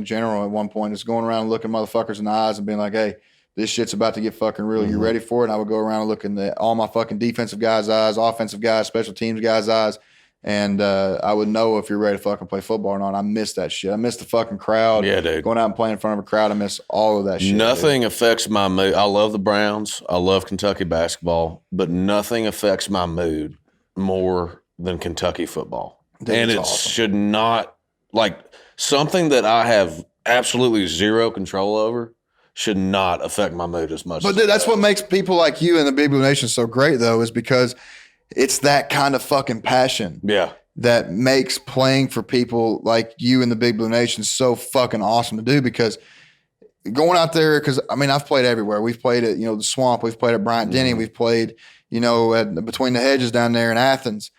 general at one point, just going around and looking motherfuckers in the eyes and being like, hey, this shit's about to get fucking real. You ready for it? And I would go around and look in all my fucking defensive guys' eyes, offensive guys, special teams guys' eyes. And I would know if you're ready to fucking play football or not. I miss that shit. I miss the fucking crowd. Yeah, dude. Going out and playing in front of a crowd. I miss all of that shit. Nothing affects my mood. I love the Browns. I love Kentucky basketball. But nothing affects my mood more than Kentucky football. Dude, and it awesome. should not, like, something that I have absolutely zero control over should not affect my mood as much. But dude, that's what makes people like you and the Big Blue Nation so great, though, is because it's that kind of fucking passion. Yeah. That makes playing for people like you and the Big Blue Nation so fucking awesome to do, because going out there, because I mean, I've played everywhere. We've played at, the Swamp. We've played at Bryant-Denny. We've played, at Between the Hedges down there in Athens.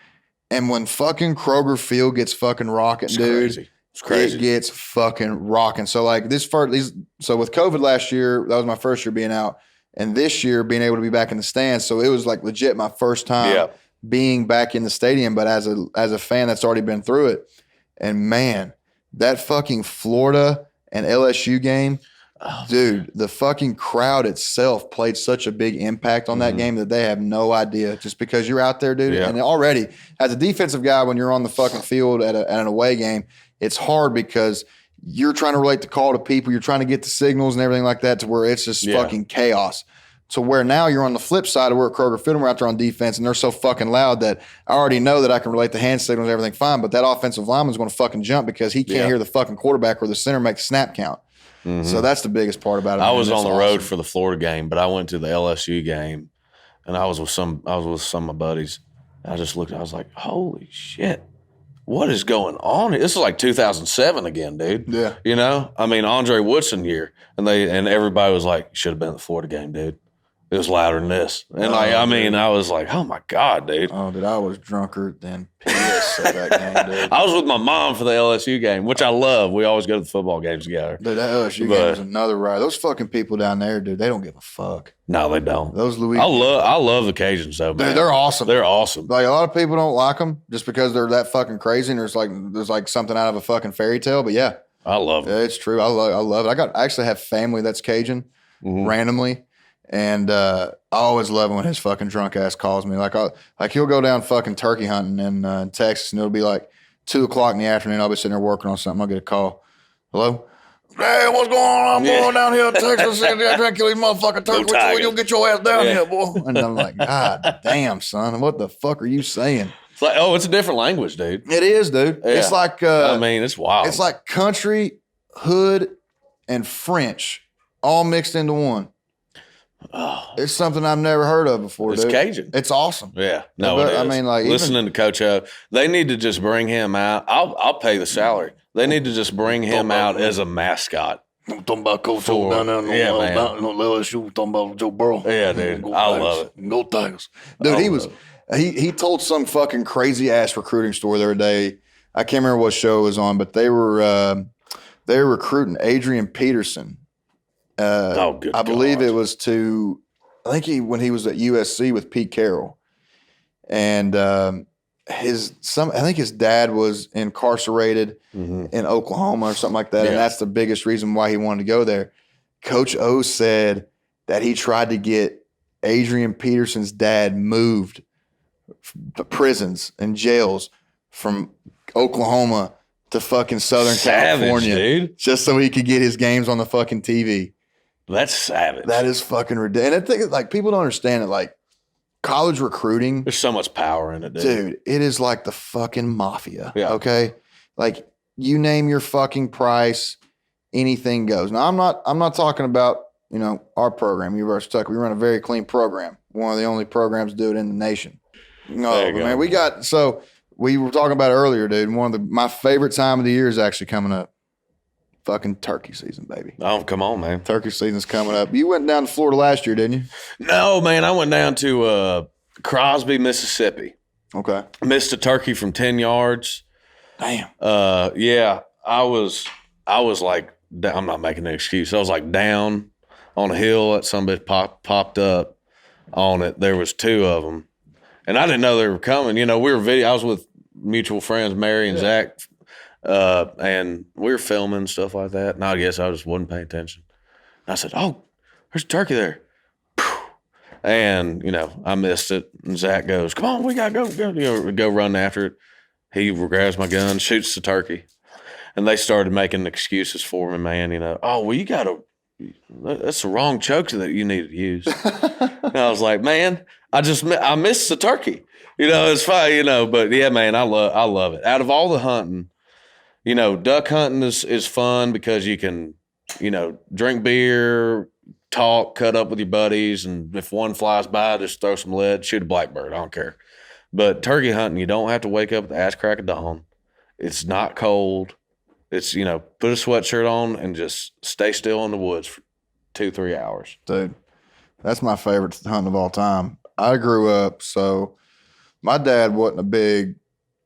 And when fucking Kroger Field gets fucking rocking, dude. Crazy. It's crazy. It gets fucking rocking. So like so with COVID last year, that was my first year being out, and this year being able to be back in the stands. So it was like legit my first time being back in the stadium, but as a fan that's already been through it. And man, that fucking Florida and LSU game, dude, the fucking crowd itself played such a big impact on that game that they have no idea, just because you're out there, dude. Yeah. And already as a defensive guy, when you're on the fucking field at an away game, it's hard because you're trying to relate the call to people. You're trying to get the signals and everything like that to where it's just fucking chaos. So where now you're on the flip side of where Kroger Field, we're out there on defense, and they're so fucking loud that I already know that I can relate the hand signals and everything fine, but that offensive lineman's going to fucking jump because he can't hear the fucking quarterback or the center make the snap count. So that's the biggest part about it. I was on the road for the Florida game, but I went to the LSU game, and I was with some of my buddies. I just looked, I was like, holy shit. What is going on here? This is like 2007 again, dude. Yeah. I mean, Andre Woodson year. And everybody was like, you should have been at the Florida game, dude. It was louder than this. And I was like, oh my God, dude. Oh, dude, I was drunker than piss at that game, dude. I was with my mom for the LSU game, which I love. We always go to the football games together. Dude, that LSU game was another ride. Those fucking people down there, dude, they don't give a fuck. No, they don't. Those Louis. I love the Cajuns, though, man. Dude, they're awesome. They're awesome. Like, a lot of people don't like them just because they're that fucking crazy and there's like something out of a fucking fairy tale. But yeah. I love it. Yeah, it's true. I love it. I actually have family that's Cajun randomly. And I always love it when his fucking drunk ass calls me. Like he'll go down fucking turkey hunting in Texas, and it'll be like 2:00 in the afternoon. I'll be sitting there working on something. I'll get a call. Hello? Hey, what's going on? I'm going down here to Texas and drink these motherfucking turkey. You'll get your ass down here, boy. And I'm like, God damn, son, what the fuck are you saying? It's like, it's a different language, dude. It is, dude. Yeah. It's like it's wild. It's like country, hood, and French all mixed into one. Oh. It's something I've never heard of before, It's dude. Cajun. It's awesome. Yeah. No, it is. I mean, like, listening to Coach O, they need to just bring him out. I'll pay the salary. They need to just bring him out as a mascot. I'm talking about Coach O down there man. LSU. Talking about Joe Burrow. Yeah, dude. I love it. Go Tigers. Dude, he told some fucking crazy ass recruiting story the other day. I can't remember what show it was on, but they were recruiting Adrian Peterson. I believe it was when he was at USC with Pete Carroll, and I think his dad was incarcerated in Oklahoma or something like that, and that's the biggest reason why he wanted to go there. Coach O said that he tried to get Adrian Peterson's dad moved to prisons and jails from Oklahoma to fucking Southern California, dude. Just so he could get his games on the fucking TV. That's savage. That is fucking ridiculous. And I think, like, people don't understand it. Like, college recruiting, there's so much power in it, dude. It is like the fucking mafia. Yeah. Okay, like, you name your fucking price, anything goes. Now, I'm not talking about our program, University of Kentucky. We run a very clean program. One of the only programs to do it in the nation. No, man, we were talking about it earlier, dude. My favorite time of the year is actually coming up. Fucking turkey season, baby. Oh, come on, man. Turkey season's coming up. You went down to Florida last year, didn't you? No, man. I went down to Crosby, Mississippi. Okay. Missed a turkey from 10 yards. Damn. Yeah. I was like, I'm not making an excuse. I was like down on a hill that somebody popped up. on it. There was 2 of them, and I didn't know they were coming. You know, I was with mutual friends, Mary and Zach, and we were filming stuff like that. And I guess I just wasn't paying attention. And I said, "Oh, there's a turkey there." And, you know, I missed it. And Zach goes, "Come on, we got to go. You know, go run after it." He grabs my gun, shoots the turkey. And they started making excuses for me, man. You know, "Oh, well, that's the wrong choke that you need to use." And I was like, "Man, I missed the turkey." You know, it's fine, you know. But, yeah, man, I love it. Out of all the hunting, you know, duck hunting is fun because you can, you know, drink beer, talk, cut up with your buddies, and if one flies by, just throw some lead, shoot a blackbird. I don't care. But turkey hunting, you don't have to wake up at the ass crack of dawn. It's not cold. It's, you know, put a sweatshirt on and just stay still in the woods for 2-3 hours. Dude, that's my favorite hunt of all time. I grew up, so my dad wasn't a big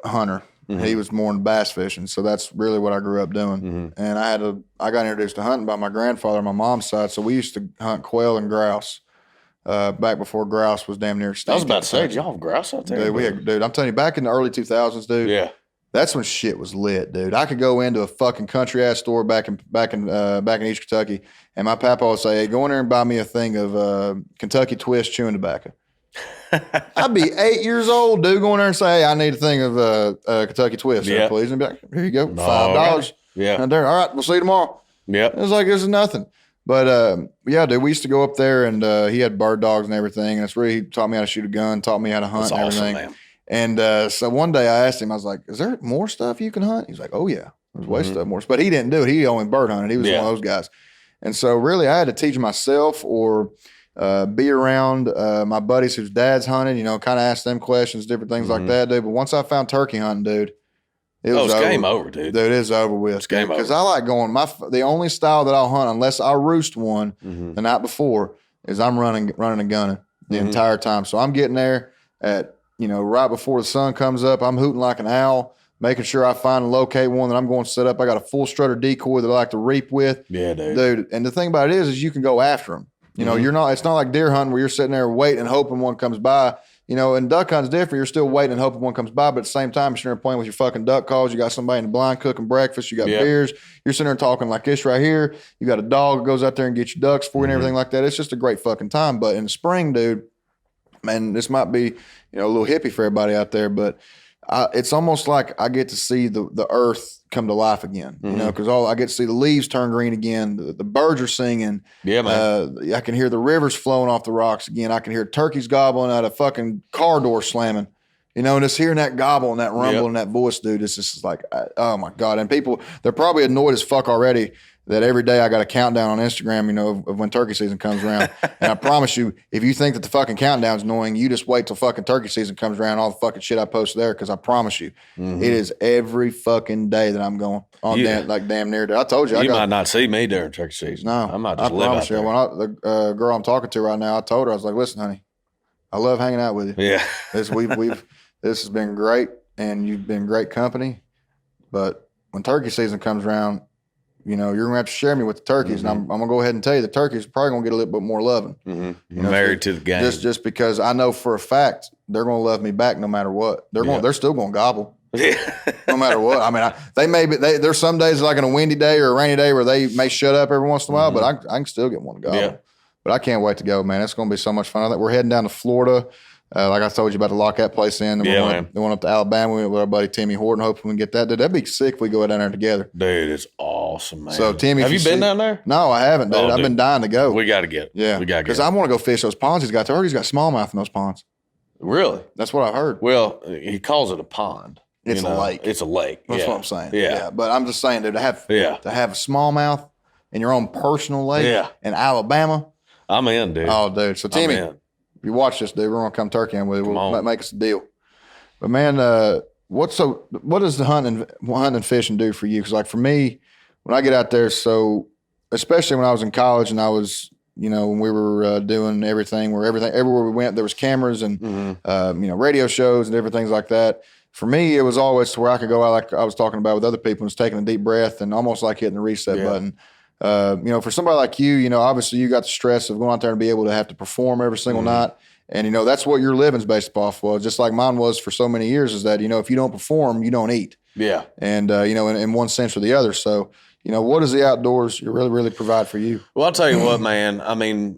hunter. Mm-hmm. He was more in bass fishing, so that's really what I grew up doing. Mm-hmm. And I got introduced to hunting by my grandfather on my mom's side, so we used to hunt quail and grouse back before grouse was damn near extinct. I was about to say, did y'all have grouse out there? Dude, I'm telling you, back in the early 2000s, dude. Yeah. That's when shit was lit, dude. I could go into a fucking country ass store back in East Kentucky, and my papa would say, "Hey, go in there and buy me a thing of Kentucky Twist chewing tobacco." I'd be 8 years old, dude, going there and say, "Hey, I need a thing of Kentucky Twist, yep. please." And be like, "Here you go, $5." Yeah. And there, all right, we'll see you tomorrow. Yep. It was like this is nothing. But yeah, dude, we used to go up there, and he had bird dogs and everything, and he taught me how to shoot a gun, taught me how to hunt and everything. Awesome, man. And so one day I asked him, I was like, "Is there more stuff you can hunt?" He's like, "Oh yeah, there's way stuff more." But he didn't do it. He only bird hunted. He was one of those guys. And so really I had to teach myself or be around my buddies whose dads hunted, you know, kind of ask them questions, different things like that, dude. But once I found turkey hunting, dude, it's game over, dude. Dude, it's over with. It's game over. Because I like going, the only style that I'll hunt, unless I roost one the night before, is I'm running and gunning the entire time. So I'm getting there at, you know, right before the sun comes up. I'm hooting like an owl, making sure I find and locate one that I'm going to set up. I got a full strutter decoy that I like to reap with. Yeah, dude. And the thing about it is you can go after them. You know, it's not like deer hunting where you're sitting there waiting and hoping one comes by. You know, and duck hunting's different. You're still waiting and hoping one comes by, but at the same time, you're sitting there playing with your fucking duck calls. You got somebody in the blind cooking breakfast. You got beers. You're sitting there talking like this right here. You got a dog that goes out there and gets your ducks for you and everything like that. It's just a great fucking time. But in the spring, dude, man, this might be, you know, a little hippie for everybody out there, but it's almost like I get to see the earth come to life again, you know, because I get to see the leaves turn green again. The birds are singing. Yeah, man. I can hear the rivers flowing off the rocks again. I can hear turkeys gobbling out of fucking car door slamming, you know, and just hearing that gobble and that rumble and that voice, dude, it's just like, oh my God. And people, they're probably annoyed as fuck already that every day I got a countdown on Instagram, you know, of when turkey season comes around. And I promise you, if you think that the fucking countdown's annoying, you just wait till fucking turkey season comes around, all the fucking shit I post there, because I promise you, it is every fucking day that I'm going on damn near. I told you. You might not see me during turkey season. No. I might just live out there. When the girl I'm talking to right now, I told her, I was like, "Listen, honey, I love hanging out with you. Yeah. This has been great, and you've been great company. But when turkey season comes around, you know, you're going to have to share me with the turkeys. And I'm going to go ahead and tell you the turkeys are probably going to get a little bit more loving. You know, married to the game. Just because I know for a fact they're going to love me back no matter what. They're still going to gobble. No matter what. I mean, there's some days like on a windy day or a rainy day where they may shut up every once in a while, but I can still get one to gobble. Yeah. But I can't wait to go, man. It's going to be so much fun. I think we're heading down to Florida. Like I told you about to lock that place in. We went up to Alabama. We went with our buddy Timmy Horton, hoping we can get that. Dude, that'd be sick if we go down there together. Dude, it's awesome, man. So, Timmy, have you been down there? No, I haven't, dude. I've been dying to go. We got to get. Yeah, because I want to go fish those ponds he's got. Turkey's got smallmouth in those ponds. Really? That's what I heard. Well, he calls it a pond. It's a lake. It's a lake. That's what I'm saying. Yeah. But I'm just saying, dude, to have a smallmouth in your own personal lake in Alabama. I'm in, dude. Oh, dude. So, Timmy, if you watch this, dude, we're going to come turkey in with you. We'll make us a deal. But, man, what does the hunting and fishing do for you? Because, like, for me, when I get out there, so especially when I was in college and I was, you know, when we were doing everything, everywhere we went, there was cameras and, you know, radio shows and different things like that. For me, it was always to where I could go out, like I was talking about with other people, and just taking a deep breath and almost like hitting the reset button. For somebody like you, obviously you got the stress of going out there and be able to have to perform every single night. And, that's what your living's based off of, just like mine was for so many years, is that, if you don't perform, you don't eat. Yeah. And, in one sense or the other. So, what does the outdoors really, really provide for you? Well, I'll tell you what, man. I mean,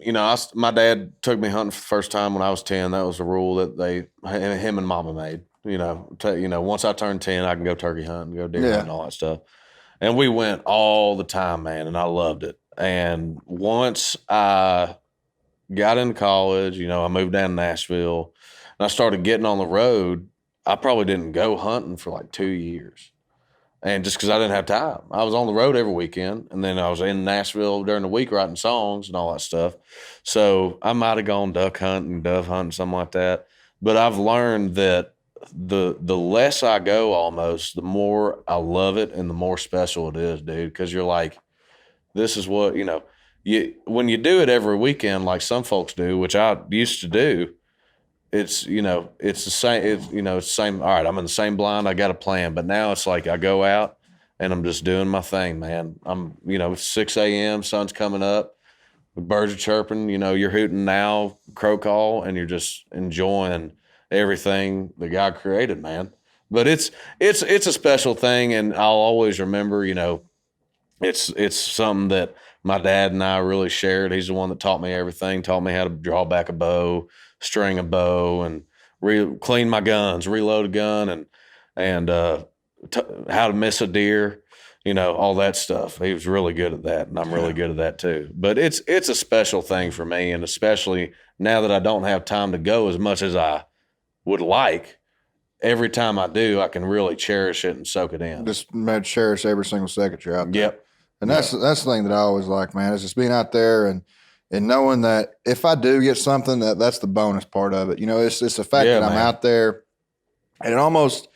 my dad took me hunting for the first time when I was 10. That was a rule that him and Mama made. Once I turned 10, I can go turkey hunting, go deer hunting, and all that stuff. And we went all the time, man, and I loved it. And once I got into college, I moved down to Nashville, and I started getting on the road. I probably didn't go hunting for like 2 years. And just because I didn't have time. I was on the road every weekend, and then I was in Nashville during the week writing songs and all that stuff. So I might have gone duck hunting, dove hunting, something like that. But I've learned that the less I go almost, the more I love it and the more special it is, dude, because you're like, this is what, when you do it every weekend like some folks do, which I used to do, it's the same. It's the same. All right, I'm in the same blind. I got a plan, but now it's like I go out and I'm just doing my thing, man. I'm 6 a.m. Sun's coming up, the birds are chirping. You're hooting now, crow call, and you're just enjoying everything that God created, man. But it's a special thing, and I'll always remember. It's something that my dad and I really shared. He's the one that taught me everything. Taught me how to draw back a bow, string a bow, and clean my guns, reload a gun, and how to miss a deer, all that stuff. He was really good at that, and I'm really good at that too. But it's a special thing for me, and especially now that I don't have time to go as much as I would like. Every time I do, I can really cherish it and soak it in. Just cherish every single second you're out there. Yep. And that's the thing that I always like, man, is just being out there and knowing that if I do get something, that's the bonus part of it. It's the fact that I'm out there, and it almost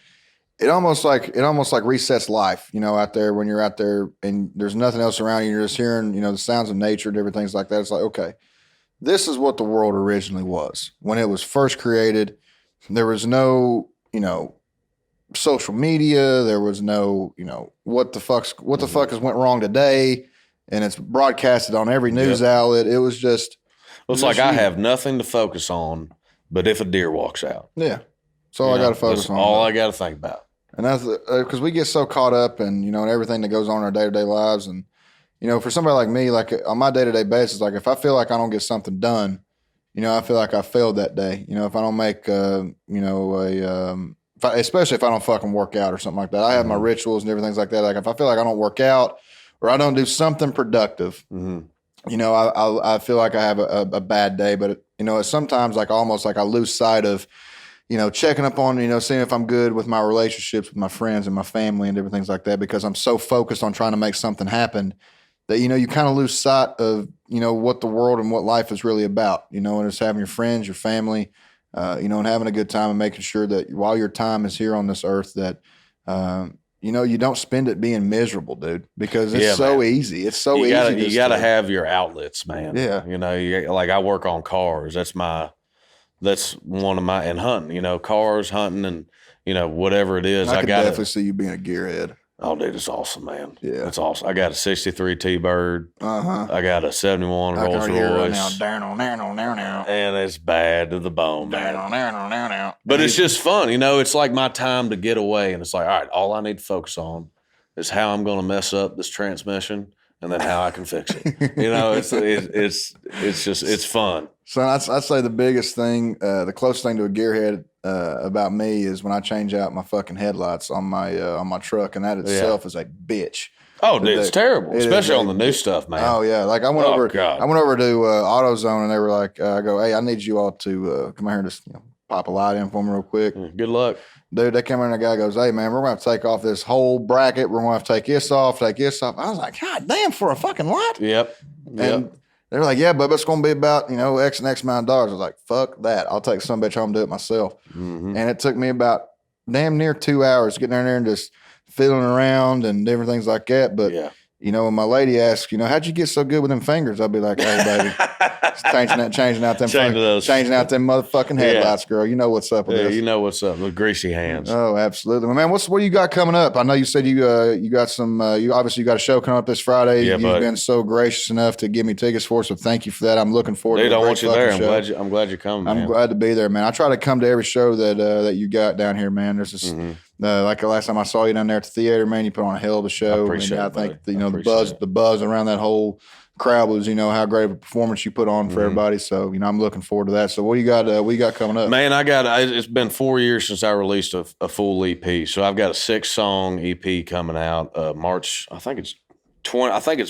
like resets life, out there when you're out there and there's nothing else around you. You're just hearing, the sounds of nature, different things like that. It's like, okay, this is what the world originally was. When it was first created, there was no, social media. There was no, what the fuck has went wrong today. And it's broadcasted on every news outlet. It was just. Well, it's like I have nothing to focus on, but if a deer walks out. Yeah. That's all I got to focus on. All I got to think about. And that's because we get so caught up in, in everything that goes on in our day-to-day lives. And, for somebody like me, like on my day-to-day basis, like if I feel like I don't get something done, I feel like I failed that day. If I don't make, especially if I don't fucking work out or something like that. I have my rituals and different things like that. Like if I feel like I don't work out or I don't do something productive, I feel like I have a bad day. But, it's sometimes like almost like I lose sight of, checking up on, seeing if I'm good with my relationships with my friends and my family and different things like that, because I'm so focused on trying to make something happen that, you kind of lose sight of, what the world and what life is really about, and it's having your friends, your family, and having a good time and making sure that while your time is here on this earth that, you don't spend it being miserable, dude, because it's so easy. It's so easy. You got to have your outlets, man. Yeah. Like I work on cars. That's one of my, and hunting, cars, hunting, and, whatever it is. I can definitely see you being a gearhead. Oh, dude, it's awesome, man. Yeah. It's awesome. I got a 63 T-Bird. Uh-huh. I got a 71 Rolls Royce. Right and it's bad to the bone, man. Now. But it's just fun. It's like my time to get away. And it's like, all right, all I need to focus on is how I'm going to mess up this transmission and then how I can fix it. It's fun. So I'd say the biggest thing, the closest thing to a gearhead about me is when I change out my fucking headlights on my truck, and that itself is a bitch. Oh, dude, it's terrible, especially on the new stuff, man. Oh yeah, like I went over to AutoZone, and they were like, I go, hey, I need you all to come here and just pop a light in for me real quick. Good luck. Dude, they come in and the guy goes, hey, man, we're going to take off this whole bracket. We're going to have to take this off. I was like, God damn, for a fucking light? Yep. And they were like, yeah, but it's going to be about, X and X amount of dollars. I was like, fuck that. I'll take some bitch home and do it myself. Mm-hmm. And it took me about damn near 2 hours getting in there and just fiddling around and different things like that. But, when my lady asks, how'd you get so good with them fingers? I'll be like, hey, baby, changing out them motherfucking headlights, girl. You know what's up with this. You know what's up with greasy hands. Oh, absolutely, man. What do you got coming up? I know you said you got some. You obviously got a show coming up this Friday. Yeah, You've been so gracious enough to give me tickets for it, so thank you for that. I'm looking forward to it. Dude, I want you there. I'm glad you're coming. I'm glad to be there, man. I try to come to every show that you got down here, man. There's this. Like the last time I saw you down there at the theater, man, you put on a hell of a show. I think the buzz around that whole crowd was, how great of a performance you put on for everybody. So, I'm looking forward to that. So, what you got coming up? Man, it's been 4 years since I released a full EP. So, I've got a 6-song EP coming out March. I think it's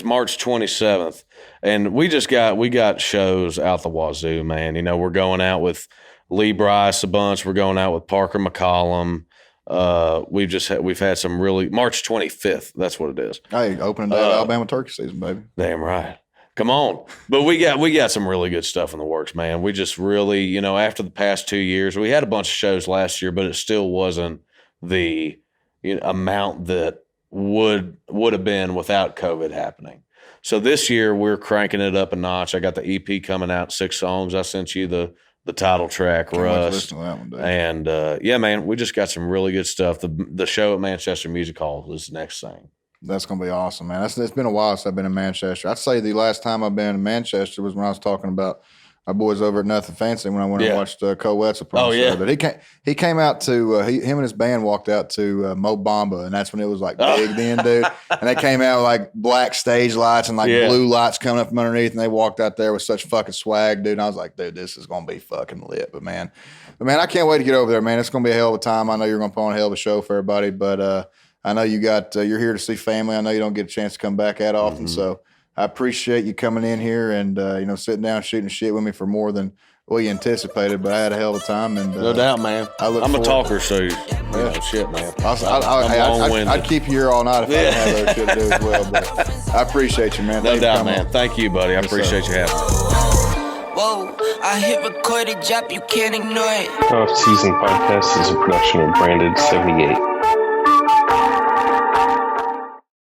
March 27th, and we got shows out the wazoo, man. We're going out with Lee Bryce a bunch. We're going out with Parker McCollum. We've had some really March 25th. That's what it is. Hey, opening day of Alabama turkey season, baby. Damn right. Come on. But we got some really good stuff in the works, man. We just really, after the past 2 years, we had a bunch of shows last year, but it still wasn't the amount that would have been without COVID happening. So this year we're cranking it up a notch. I got the EP coming out, 6 songs. I sent you the title track, Russ. And man, we just got some really good stuff. The show at Manchester Music Hall is the next thing. That's going to be awesome, man. It's been a while since I've been in Manchester. I'd say the last time I've been in Manchester was when I was talking about my boys over at Nothing Fancy when I went and watched Cole Wetzel. But he came out to him and his band walked out to Mo Bamba, and that's when it was like big then, dude. And they came out with like black stage lights and like blue lights coming up from underneath, and they walked out there with such fucking swag, dude. And I was like, dude, this is gonna be fucking lit. But man, I can't wait to get over there, man. It's gonna be a hell of a time. I know you're gonna put on a hell of a show for everybody, but I know you got you're here to see family. I know you don't get a chance to come back that often, so I appreciate you coming in here and sitting down shooting shit with me for more than you anticipated. But I had a hell of a time, and no doubt, man. I'm a talker, so shit, man. I'd keep you here all night if I didn't have other shit to do as well. But I appreciate you, man. No doubt, man. Thank you, buddy. I appreciate you having me. Whoa, I hit recorded, drop, you can't ignore it. OFFSZN Podcast is a production of Branded 78.